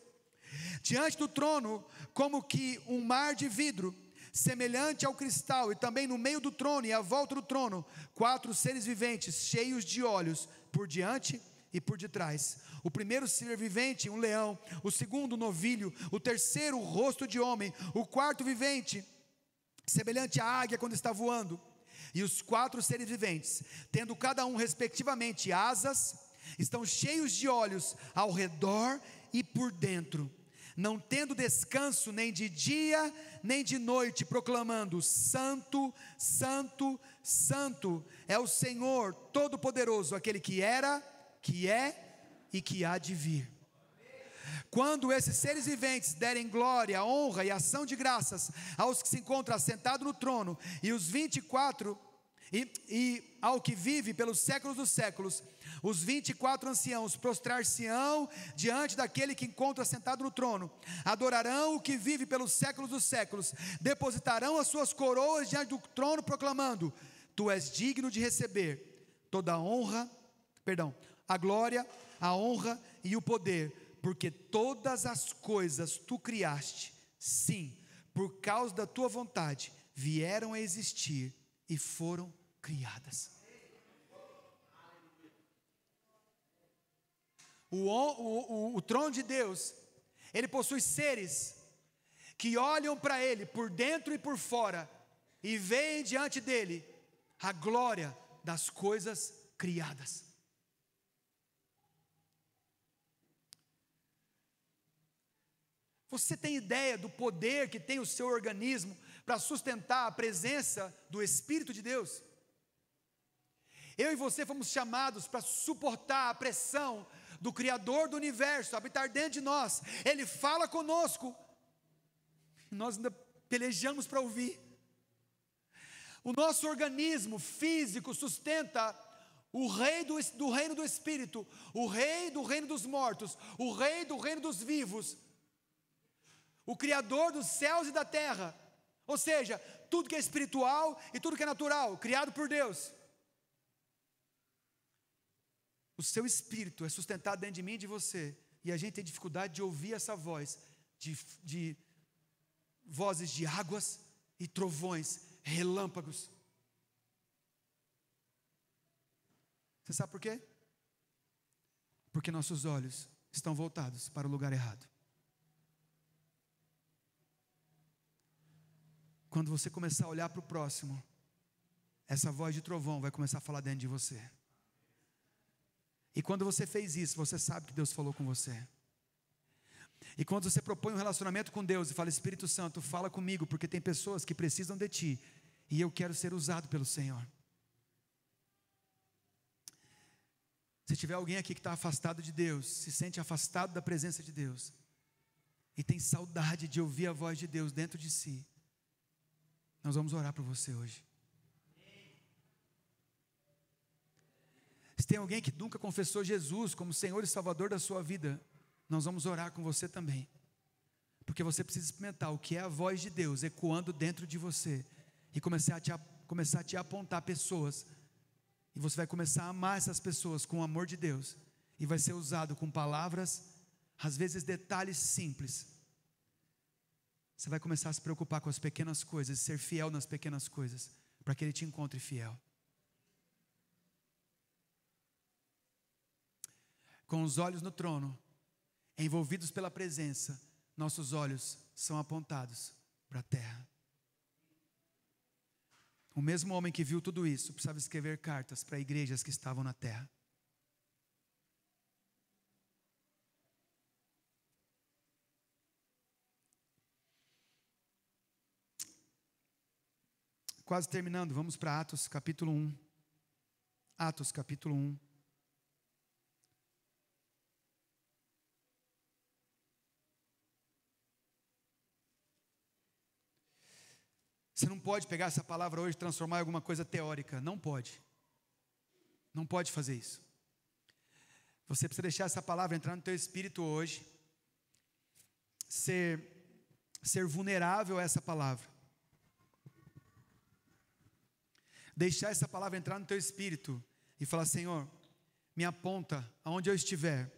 Diante do trono, como que um mar de vidro, semelhante ao cristal, e também no meio do trono e à volta do trono, 4 seres viventes, cheios de olhos, por diante e por detrás. O primeiro ser vivente, um leão; o segundo, um novilho; o terceiro, o rosto de homem; o quarto vivente, semelhante à águia quando está voando. E os 4 seres viventes, tendo cada um respectivamente asas, estão cheios de olhos ao redor e por dentro, não tendo descanso nem de dia nem de noite, proclamando: Santo, Santo, Santo é o Senhor Todo-Poderoso, aquele que era, que é e que há de vir. Quando esses seres viventes derem glória, honra e ação de graças aos que se encontram assentados no trono, e os 24, e ao que vive pelos séculos dos séculos, os 24 anciãos prostrar-se-ão diante daquele que encontra sentado no trono, adorarão o que vive pelos séculos dos séculos, depositarão as suas coroas diante do trono, proclamando: Tu és digno de receber toda a honra, a glória, a honra e o poder, porque todas as coisas tu criaste, sim, por causa da tua vontade, vieram a existir e foram criadas. O trono de Deus, ele possui seres que olham para ele por dentro e por fora e veem diante dele a glória das coisas criadas. Você tem ideia do poder que tem o seu organismo para sustentar a presença do Espírito de Deus? Eu e você fomos chamados para suportar a pressão do Criador do universo, habitar dentro de nós. Ele fala conosco, nós ainda pelejamos para ouvir. O nosso organismo físico sustenta o rei do reino do Espírito, o rei do reino dos mortos, o rei do reino dos vivos, o Criador dos céus e da terra. Ou seja, tudo que é espiritual e tudo que é natural, criado por Deus. O seu espírito é sustentado dentro de mim e de você. E a gente tem dificuldade de ouvir essa voz, de vozes de águas e trovões, relâmpagos. Você sabe por quê? Porque nossos olhos estão voltados para o lugar errado. Quando você começar a olhar para o próximo, essa voz de trovão vai começar a falar dentro de você. E quando você fez isso, você sabe que Deus falou com você. E quando você propõe um relacionamento com Deus e fala, Espírito Santo, fala comigo, porque tem pessoas que precisam de ti, e eu quero ser usado pelo Senhor. Se tiver alguém aqui que está afastado de Deus, se sente afastado da presença de Deus, e tem saudade de ouvir a voz de Deus dentro de si, nós vamos orar por você hoje. Se tem alguém que nunca confessou Jesus como Senhor e Salvador da sua vida, nós vamos orar com você também, porque você precisa experimentar o que é a voz de Deus ecoando dentro de você, e começar a te apontar pessoas, e você vai começar a amar essas pessoas com o amor de Deus, e vai ser usado com palavras, às vezes detalhes simples. Você vai começar a se preocupar com as pequenas coisas, ser fiel nas pequenas coisas, para que Ele te encontre fiel. Com os olhos no trono, envolvidos pela presença, nossos olhos são apontados para a terra. O mesmo homem que viu tudo isso precisava escrever cartas para igrejas que estavam na terra. Quase terminando, vamos para Atos capítulo 1. Atos capítulo 1. Você não pode pegar essa palavra hoje e transformar em alguma coisa teórica. Não pode. Não pode fazer isso. Você precisa deixar essa palavra entrar no teu espírito hoje. Ser vulnerável a essa palavra. Deixar essa palavra entrar no teu espírito e falar, Senhor, me aponta aonde eu estiver.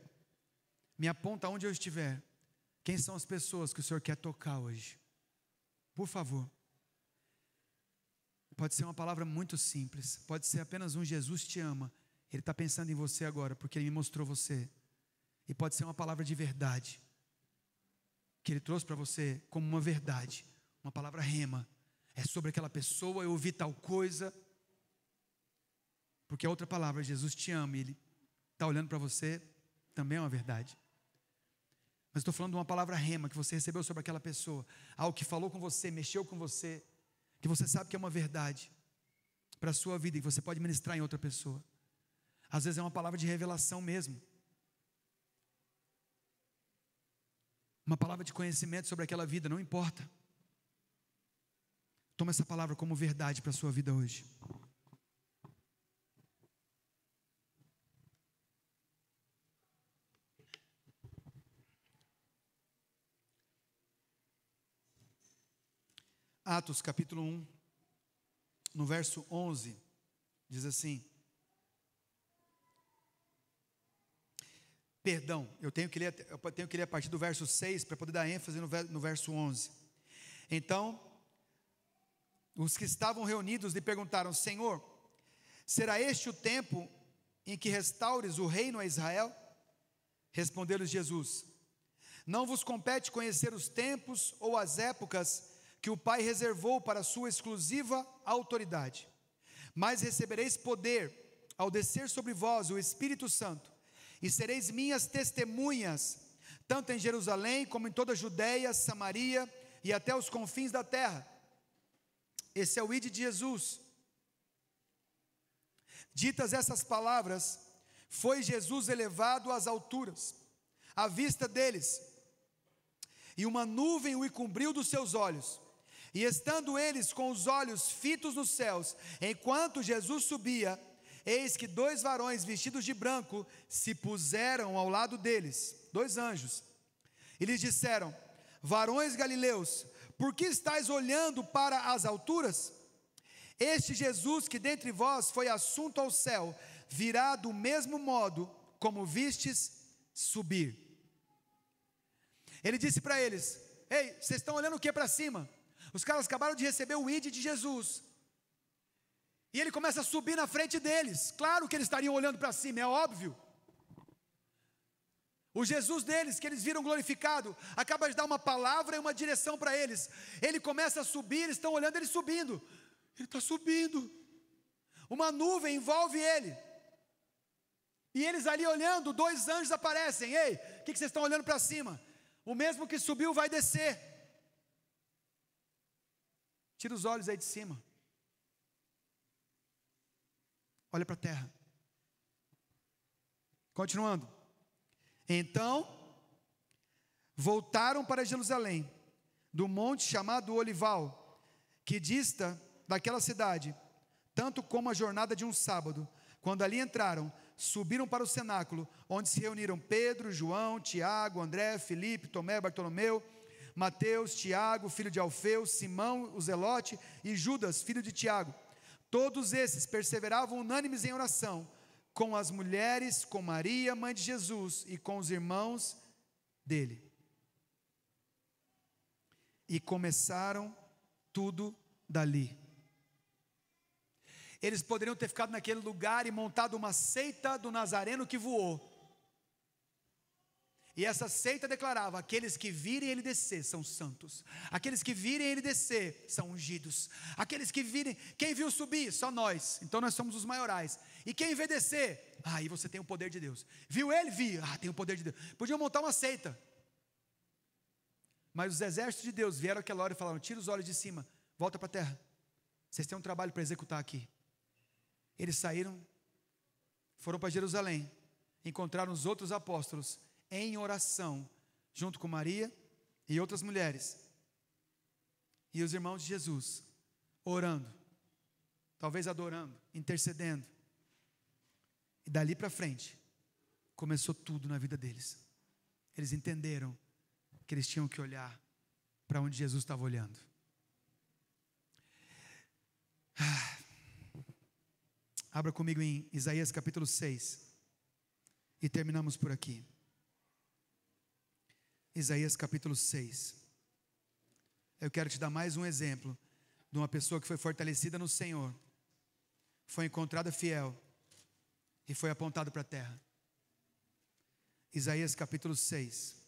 Me aponta aonde eu estiver. Quem são as pessoas que o Senhor quer tocar hoje? Por favor. Pode ser uma palavra muito simples, pode ser apenas um Jesus te ama, Ele está pensando em você agora, porque Ele me mostrou você. E pode ser uma palavra de verdade, que Ele trouxe para você como uma verdade, uma palavra rema, é sobre aquela pessoa, eu ouvi tal coisa, porque a outra palavra, Jesus te ama, e Ele está olhando para você, também é uma verdade. Mas estou falando de uma palavra rema, que você recebeu sobre aquela pessoa, algo que falou com você, mexeu com você, que você sabe que é uma verdade para a sua vida e que você pode ministrar em outra pessoa. Às vezes é uma palavra de revelação mesmo, uma palavra de conhecimento sobre aquela vida, não importa. Toma essa palavra como verdade para a sua vida hoje. Atos capítulo 1, no verso 11, diz assim, perdão, eu tenho que ler a partir do verso 6, para poder dar ênfase no verso 11. Então, os que estavam reunidos lhe perguntaram, Senhor, será este o tempo em que restaures o reino a Israel? Respondeu-lhes Jesus, não vos compete conhecer os tempos ou as épocas que o Pai reservou para a sua exclusiva autoridade, mas recebereis poder ao descer sobre vós o Espírito Santo, e sereis minhas testemunhas, tanto em Jerusalém como em toda a Judeia, Samaria e até os confins da terra. Esse é o ide de Jesus. Ditas essas palavras, foi Jesus elevado às alturas, à vista deles, e uma nuvem o encobriu dos seus olhos. E estando eles com os olhos fitos nos céus, enquanto Jesus subia, eis que 2 varões vestidos de branco se puseram ao lado deles, 2 anjos, e lhes disseram, varões galileus, por que estáis olhando para as alturas? Este Jesus que dentre vós foi assunto ao céu, virá do mesmo modo como vistes subir. Ele disse para eles: ei, vocês estão olhando o que para cima? Os caras acabaram de receber o ID de Jesus, e ele começa a subir na frente deles. Claro que eles estariam olhando para cima, é óbvio. O Jesus deles, que eles viram glorificado, acaba de dar uma palavra e uma direção para eles. Ele começa a subir, eles estão olhando ele subindo. Ele está subindo. Uma nuvem envolve ele. E eles ali olhando, 2 anjos aparecem. Ei, o que vocês estão olhando para cima? O mesmo que subiu vai descer. Tira os olhos aí de cima. Olha para a terra. Continuando. Então, voltaram para Jerusalém, do monte chamado Olival, que dista daquela cidade, tanto como a jornada de um sábado. Quando ali entraram, subiram para o cenáculo, onde se reuniram Pedro, João, Tiago, André, Filipe, Tomé, Bartolomeu, Mateus, Tiago, filho de Alfeu, Simão, o Zelote, e Judas, filho de Tiago. Todos esses perseveravam unânimes em oração, com as mulheres, com Maria, mãe de Jesus, e com os irmãos dele. E começaram tudo dali. Eles poderiam ter ficado naquele lugar e montado uma seita do Nazareno que voou. E essa seita declarava: aqueles que virem ele descer são santos, aqueles que virem ele descer são ungidos, aqueles que virem, quem viu subir? Só nós, então nós somos os maiorais. E quem vê descer? Aí você tem o poder de Deus. Viu ele? Vi, tem o poder de Deus. Podiam montar uma seita, mas os exércitos de Deus vieram àquela hora e falaram: tira os olhos de cima, volta para a terra, vocês têm um trabalho para executar aqui. Eles saíram, foram para Jerusalém, encontraram os outros apóstolos em oração, junto com Maria e outras mulheres, e os irmãos de Jesus, orando, talvez adorando, intercedendo. E dali para frente, começou tudo na vida deles. Eles entenderam que eles tinham que olhar para onde Jesus estava olhando. Abra comigo em Isaías capítulo 6, e terminamos por aqui. Isaías capítulo 6. Eu quero te dar mais um exemplo de uma pessoa que foi fortalecida no Senhor, foi encontrada fiel e foi apontado para a terra. Isaías capítulo 6.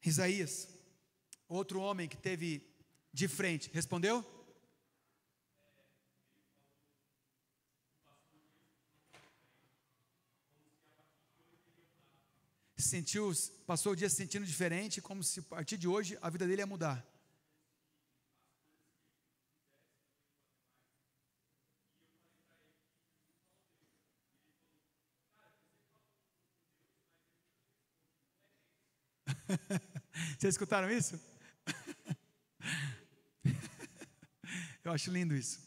Isaías, outro homem que teve de frente, respondeu? Passou o dia se sentindo diferente, como se a partir de hoje a vida dele ia mudar. Vocês escutaram isso? Eu acho lindo isso.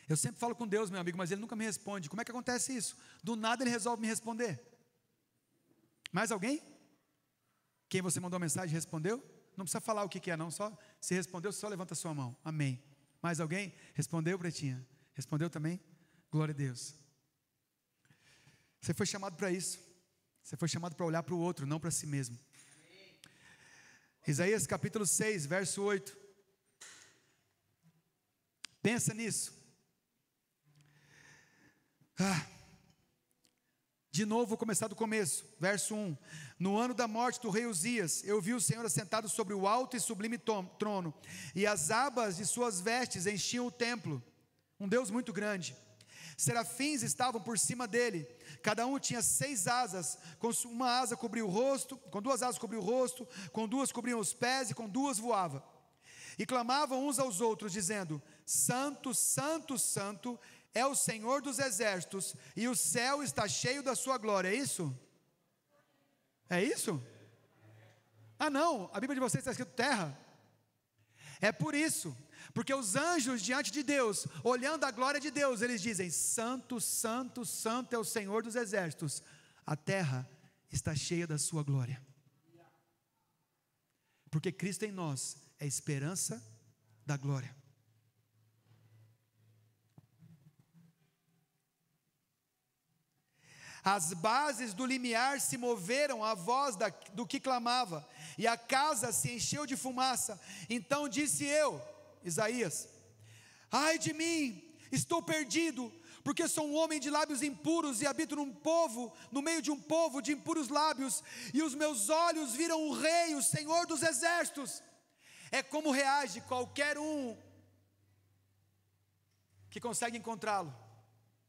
Eu sempre falo com Deus, meu amigo, mas Ele nunca me responde. Como é que acontece isso? Do nada Ele resolve me responder. Mais alguém? Quem você mandou a mensagem respondeu? Não precisa falar o que é não, só se respondeu, só levanta a sua mão. Amém. Mais alguém? Respondeu, Pretinha? Respondeu também? Glória a Deus. Você foi chamado para isso. Você foi chamado para olhar para o outro, não para si mesmo. Isaías capítulo 6, verso 8. Pensa nisso. De novo, vou começar do começo. Verso 1. No ano da morte do rei Uzias, eu vi o Senhor assentado sobre o alto e sublime trono, e as abas de suas vestes enchiam o templo. Um Deus muito grande. Serafins estavam por cima dele, cada um tinha 6 asas, com uma asa cobria o rosto, com 2 asas cobria o rosto, com 2 cobriam os pés e com 2 voava. E clamavam uns aos outros, dizendo: Santo, Santo, Santo é o Senhor dos exércitos, e o céu está cheio da sua glória. É isso? É isso? Ah não, a Bíblia de vocês está escrito terra. É por isso, porque os anjos diante de Deus, olhando a glória de Deus, eles dizem: santo, santo, santo é o Senhor dos exércitos, a terra está cheia da sua glória. Porque Cristo em nós é a esperança da glória. As bases do limiar se moveram à voz do que clamava, e a casa se encheu de fumaça. Então disse eu, Isaías: ai de mim, estou perdido, porque sou um homem de lábios impuros, e habito no meio de um povo de impuros lábios, e os meus olhos viram o Rei, o Senhor dos exércitos. É como reage qualquer um que consegue encontrá-lo,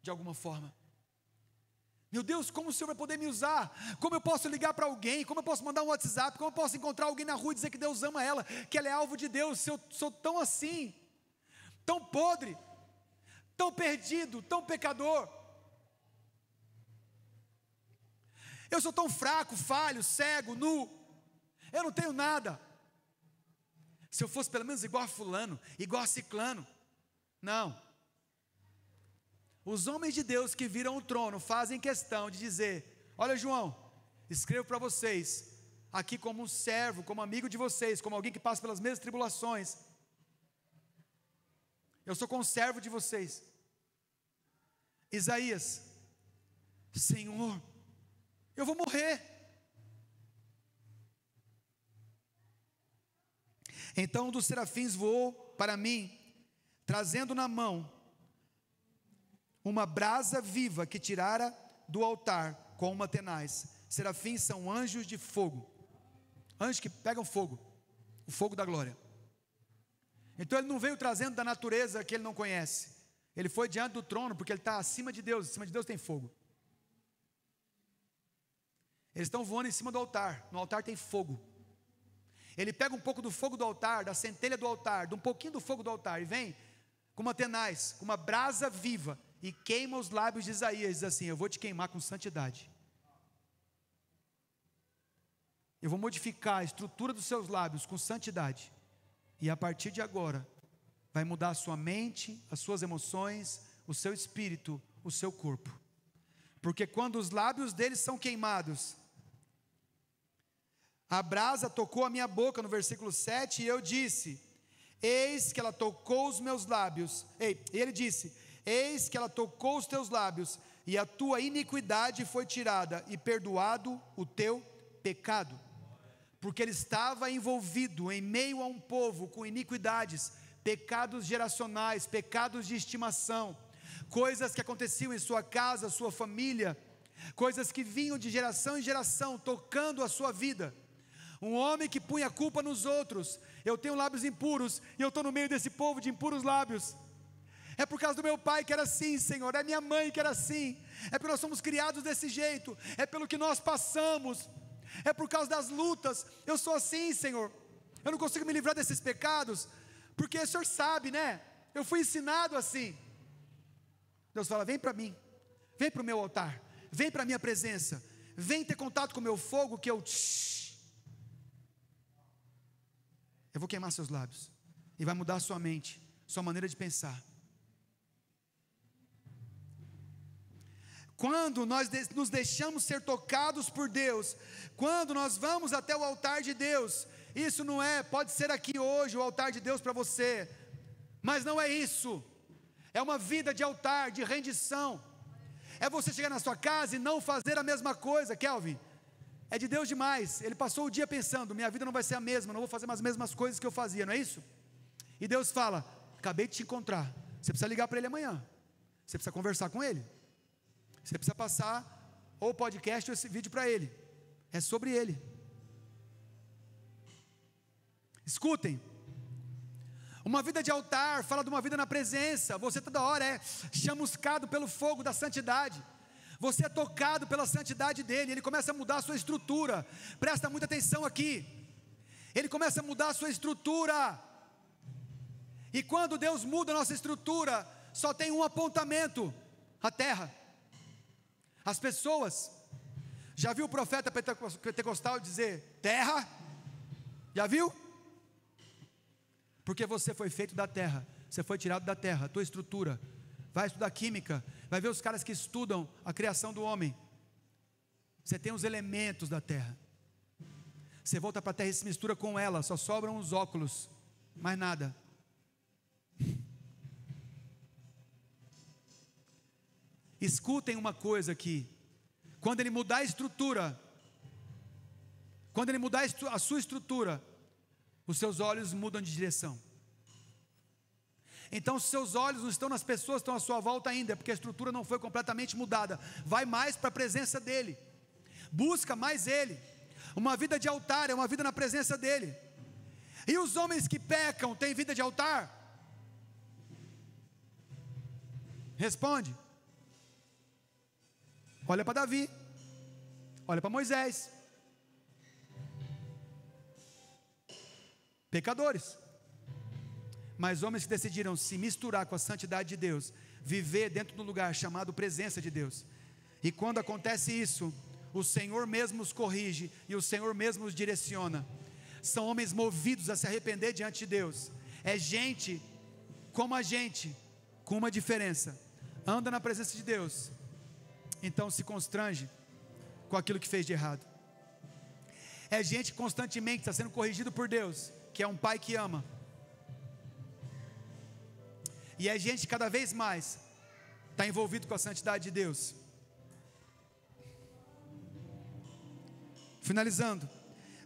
de alguma forma. Meu Deus, como o Senhor vai poder me usar? Como eu posso ligar para alguém? Como eu posso mandar um WhatsApp? Como eu posso encontrar alguém na rua e dizer que Deus ama ela, que ela é alvo de Deus? Se eu sou tão assim, tão podre, tão perdido, tão pecador. Eu sou tão fraco, falho, cego, nu. Eu não tenho nada. Se eu fosse pelo menos igual a fulano, igual a ciclano. Não. Os homens de Deus que viram o trono fazem questão de dizer: olha, João, escrevo para vocês, aqui como um servo, como amigo de vocês, como alguém que passa pelas mesmas tribulações. Eu sou conservo de vocês. Isaías: Senhor, eu vou morrer. Então um dos serafins voou para mim, trazendo na mão uma brasa viva que tirara do altar com uma tenaz. Serafins são anjos de fogo, anjos que pegam fogo, o fogo da glória. Então ele não veio trazendo da natureza que ele não conhece, ele foi diante do trono, porque ele está acima de Deus tem fogo. Eles estão voando em cima do altar, no altar tem fogo. Ele pega um pouco do fogo do altar, da centelha do altar, de um pouquinho do fogo do altar, e vem com uma tenaz, com uma brasa viva, e queima os lábios de Isaías, diz assim: eu vou te queimar com santidade. Eu vou modificar a estrutura dos seus lábios com santidade. E a partir de agora, vai mudar a sua mente, as suas emoções, o seu espírito, o seu corpo. Porque quando os lábios deles são queimados, a brasa tocou a minha boca, no versículo 7, e eu disse: eis que ela tocou os meus lábios. E ele disse: eis que ela tocou os teus lábios, e a tua iniquidade foi tirada, e perdoado o teu pecado. Porque ele estava envolvido em meio a um povo com iniquidades, pecados geracionais, pecados de estimação, coisas que aconteciam em sua casa, sua família, coisas que vinham de geração em geração, tocando a sua vida. Um homem que punha a culpa nos outros. Eu tenho lábios impuros, e eu estou no meio desse povo de impuros lábios. É por causa do meu pai que era assim, Senhor, é minha mãe que era assim, é porque nós somos criados desse jeito, é pelo que nós passamos, é por causa das lutas, eu sou assim, Senhor, eu não consigo me livrar desses pecados, porque o Senhor sabe, né, eu fui ensinado assim. Deus fala: vem para mim, vem para o meu altar, vem para a minha presença, vem ter contato com o meu fogo, que eu vou queimar seus lábios, e vai mudar a sua mente, sua maneira de pensar. Quando nós nos deixamos ser tocados por Deus, quando nós vamos até o altar de Deus, isso não é, pode ser aqui hoje o altar de Deus para você, mas não é isso, é uma vida de altar, de rendição, é você chegar na sua casa e não fazer a mesma coisa. Kelvin, é de Deus demais, ele passou o dia pensando: minha vida não vai ser a mesma, não vou fazer as mesmas coisas que eu fazia, não é isso? E Deus fala: acabei de te encontrar, você precisa ligar para ele amanhã, você precisa conversar com ele, você precisa passar ou o podcast ou esse vídeo para ele, é sobre ele. Escutem, uma vida de altar fala de uma vida na presença. Você toda hora é chamuscado pelo fogo da santidade, você é tocado pela santidade dele, ele começa a mudar a sua estrutura. Presta muita atenção aqui, ele começa a mudar a sua estrutura, e quando Deus muda a nossa estrutura, só tem um apontamento: a terra. As pessoas, já viu o profeta pentecostal dizer terra? Já viu? Porque você foi feito da terra, você foi tirado da terra, a tua estrutura. Vai estudar química, vai ver os caras que estudam a criação do homem. Você tem os elementos da terra. Você volta para a terra e se mistura com ela, só sobram os óculos, mais nada. Escutem uma coisa aqui: quando ele mudar a estrutura, quando ele mudar a sua estrutura, os seus olhos mudam de direção. Então, os seus olhos não estão nas pessoas que estão à sua volta ainda, porque a estrutura não foi completamente mudada. Vai mais para a presença dele, busca mais ele. Uma vida de altar é uma vida na presença dele. E os homens que pecam têm vida de altar? Responde. Olha para Davi, olha para Moisés. Pecadores, mas homens que decidiram se misturar com a santidade de Deus, viver dentro do lugar chamado presença de Deus. E quando acontece isso, o Senhor mesmo os corrige e o Senhor mesmo os direciona. São homens movidos a se arrepender diante de Deus. É gente como a gente, com uma diferença: anda na presença de Deus, então se constrange com aquilo que fez de errado. É gente que constantemente está sendo corrigido por Deus, que é um pai que ama. E é gente que cada vez mais está envolvido com a santidade de Deus. Finalizando,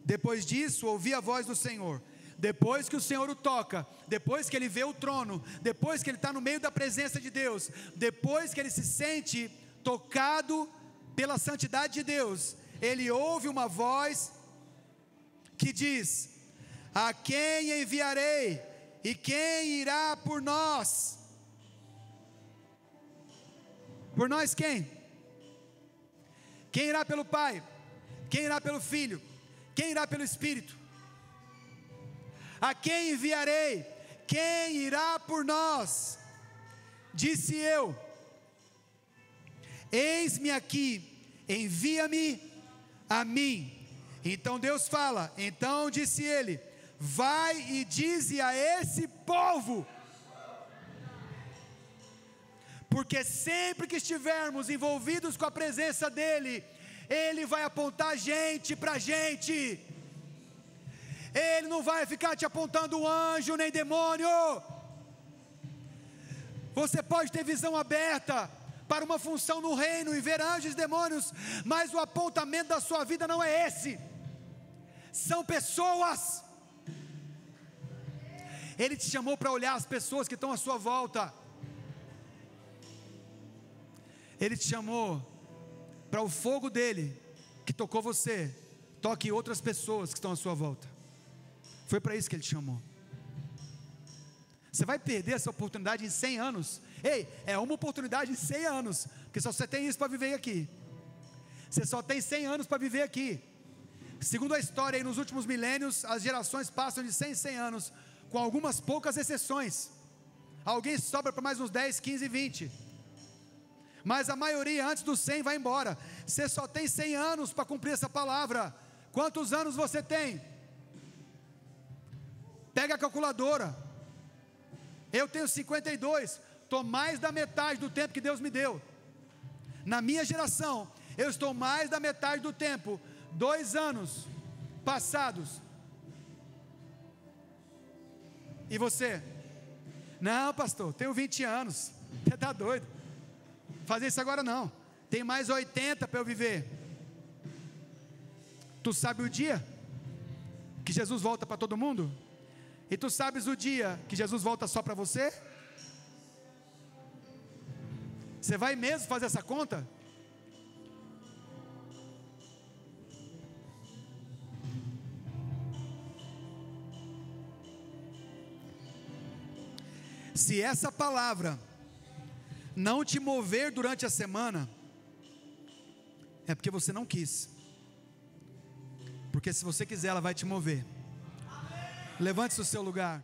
depois disso ouvi a voz do Senhor. Depois que o Senhor o toca, depois que ele vê o trono, depois que ele está no meio da presença de Deus, depois que ele se sente tocado pela santidade de Deus, ele ouve uma voz que diz: a quem enviarei? E quem irá por nós? Por nós quem? Quem irá pelo Pai? Quem irá pelo Filho? Quem irá pelo Espírito? A quem enviarei? Quem irá por nós? Disse eu: eis-me aqui, envia-me a mim. Então Deus fala: então disse ele: vai e dize a esse povo. Porque sempre que estivermos envolvidos com a presença dEle, Ele vai apontar gente para a gente. Ele não vai ficar te apontando anjo nem demônio. Você pode ter visão aberta para uma função no reino e ver anjos e demônios, mas o apontamento da sua vida não é esse. São pessoas. Ele te chamou para olhar as pessoas que estão à sua volta. Ele te chamou para o fogo dele, que tocou você, toque outras pessoas que estão à sua volta. Foi para isso que ele te chamou. Você vai perder essa oportunidade em 100 anos. Ei, é uma oportunidade em 100 anos, porque só você tem isso para viver aqui. Você só tem 100 anos para viver aqui. Segundo a história, aí nos últimos milênios, as gerações passam de 100 em 100 anos, com algumas poucas exceções. Alguém sobra para mais uns 10, 15, 20. Mas a maioria antes dos 100 vai embora. Você só tem 100 anos para cumprir essa palavra. Quantos anos você tem? Pega a calculadora. Eu tenho 52. Estou mais da metade do tempo que Deus me deu. Na minha geração, eu estou mais da metade do tempo. 2 anos passados. E você? Não, pastor, tenho 20 anos. Você está doido? Fazer isso agora não. Tem mais 80 para eu viver. Tu sabe o dia que Jesus volta para todo mundo? E tu sabes o dia que Jesus volta só para você? Você vai mesmo fazer essa conta? Se essa palavra não te mover durante a semana, é porque você não quis. Porque se você quiser, ela vai te mover. Levante-se do seu lugar.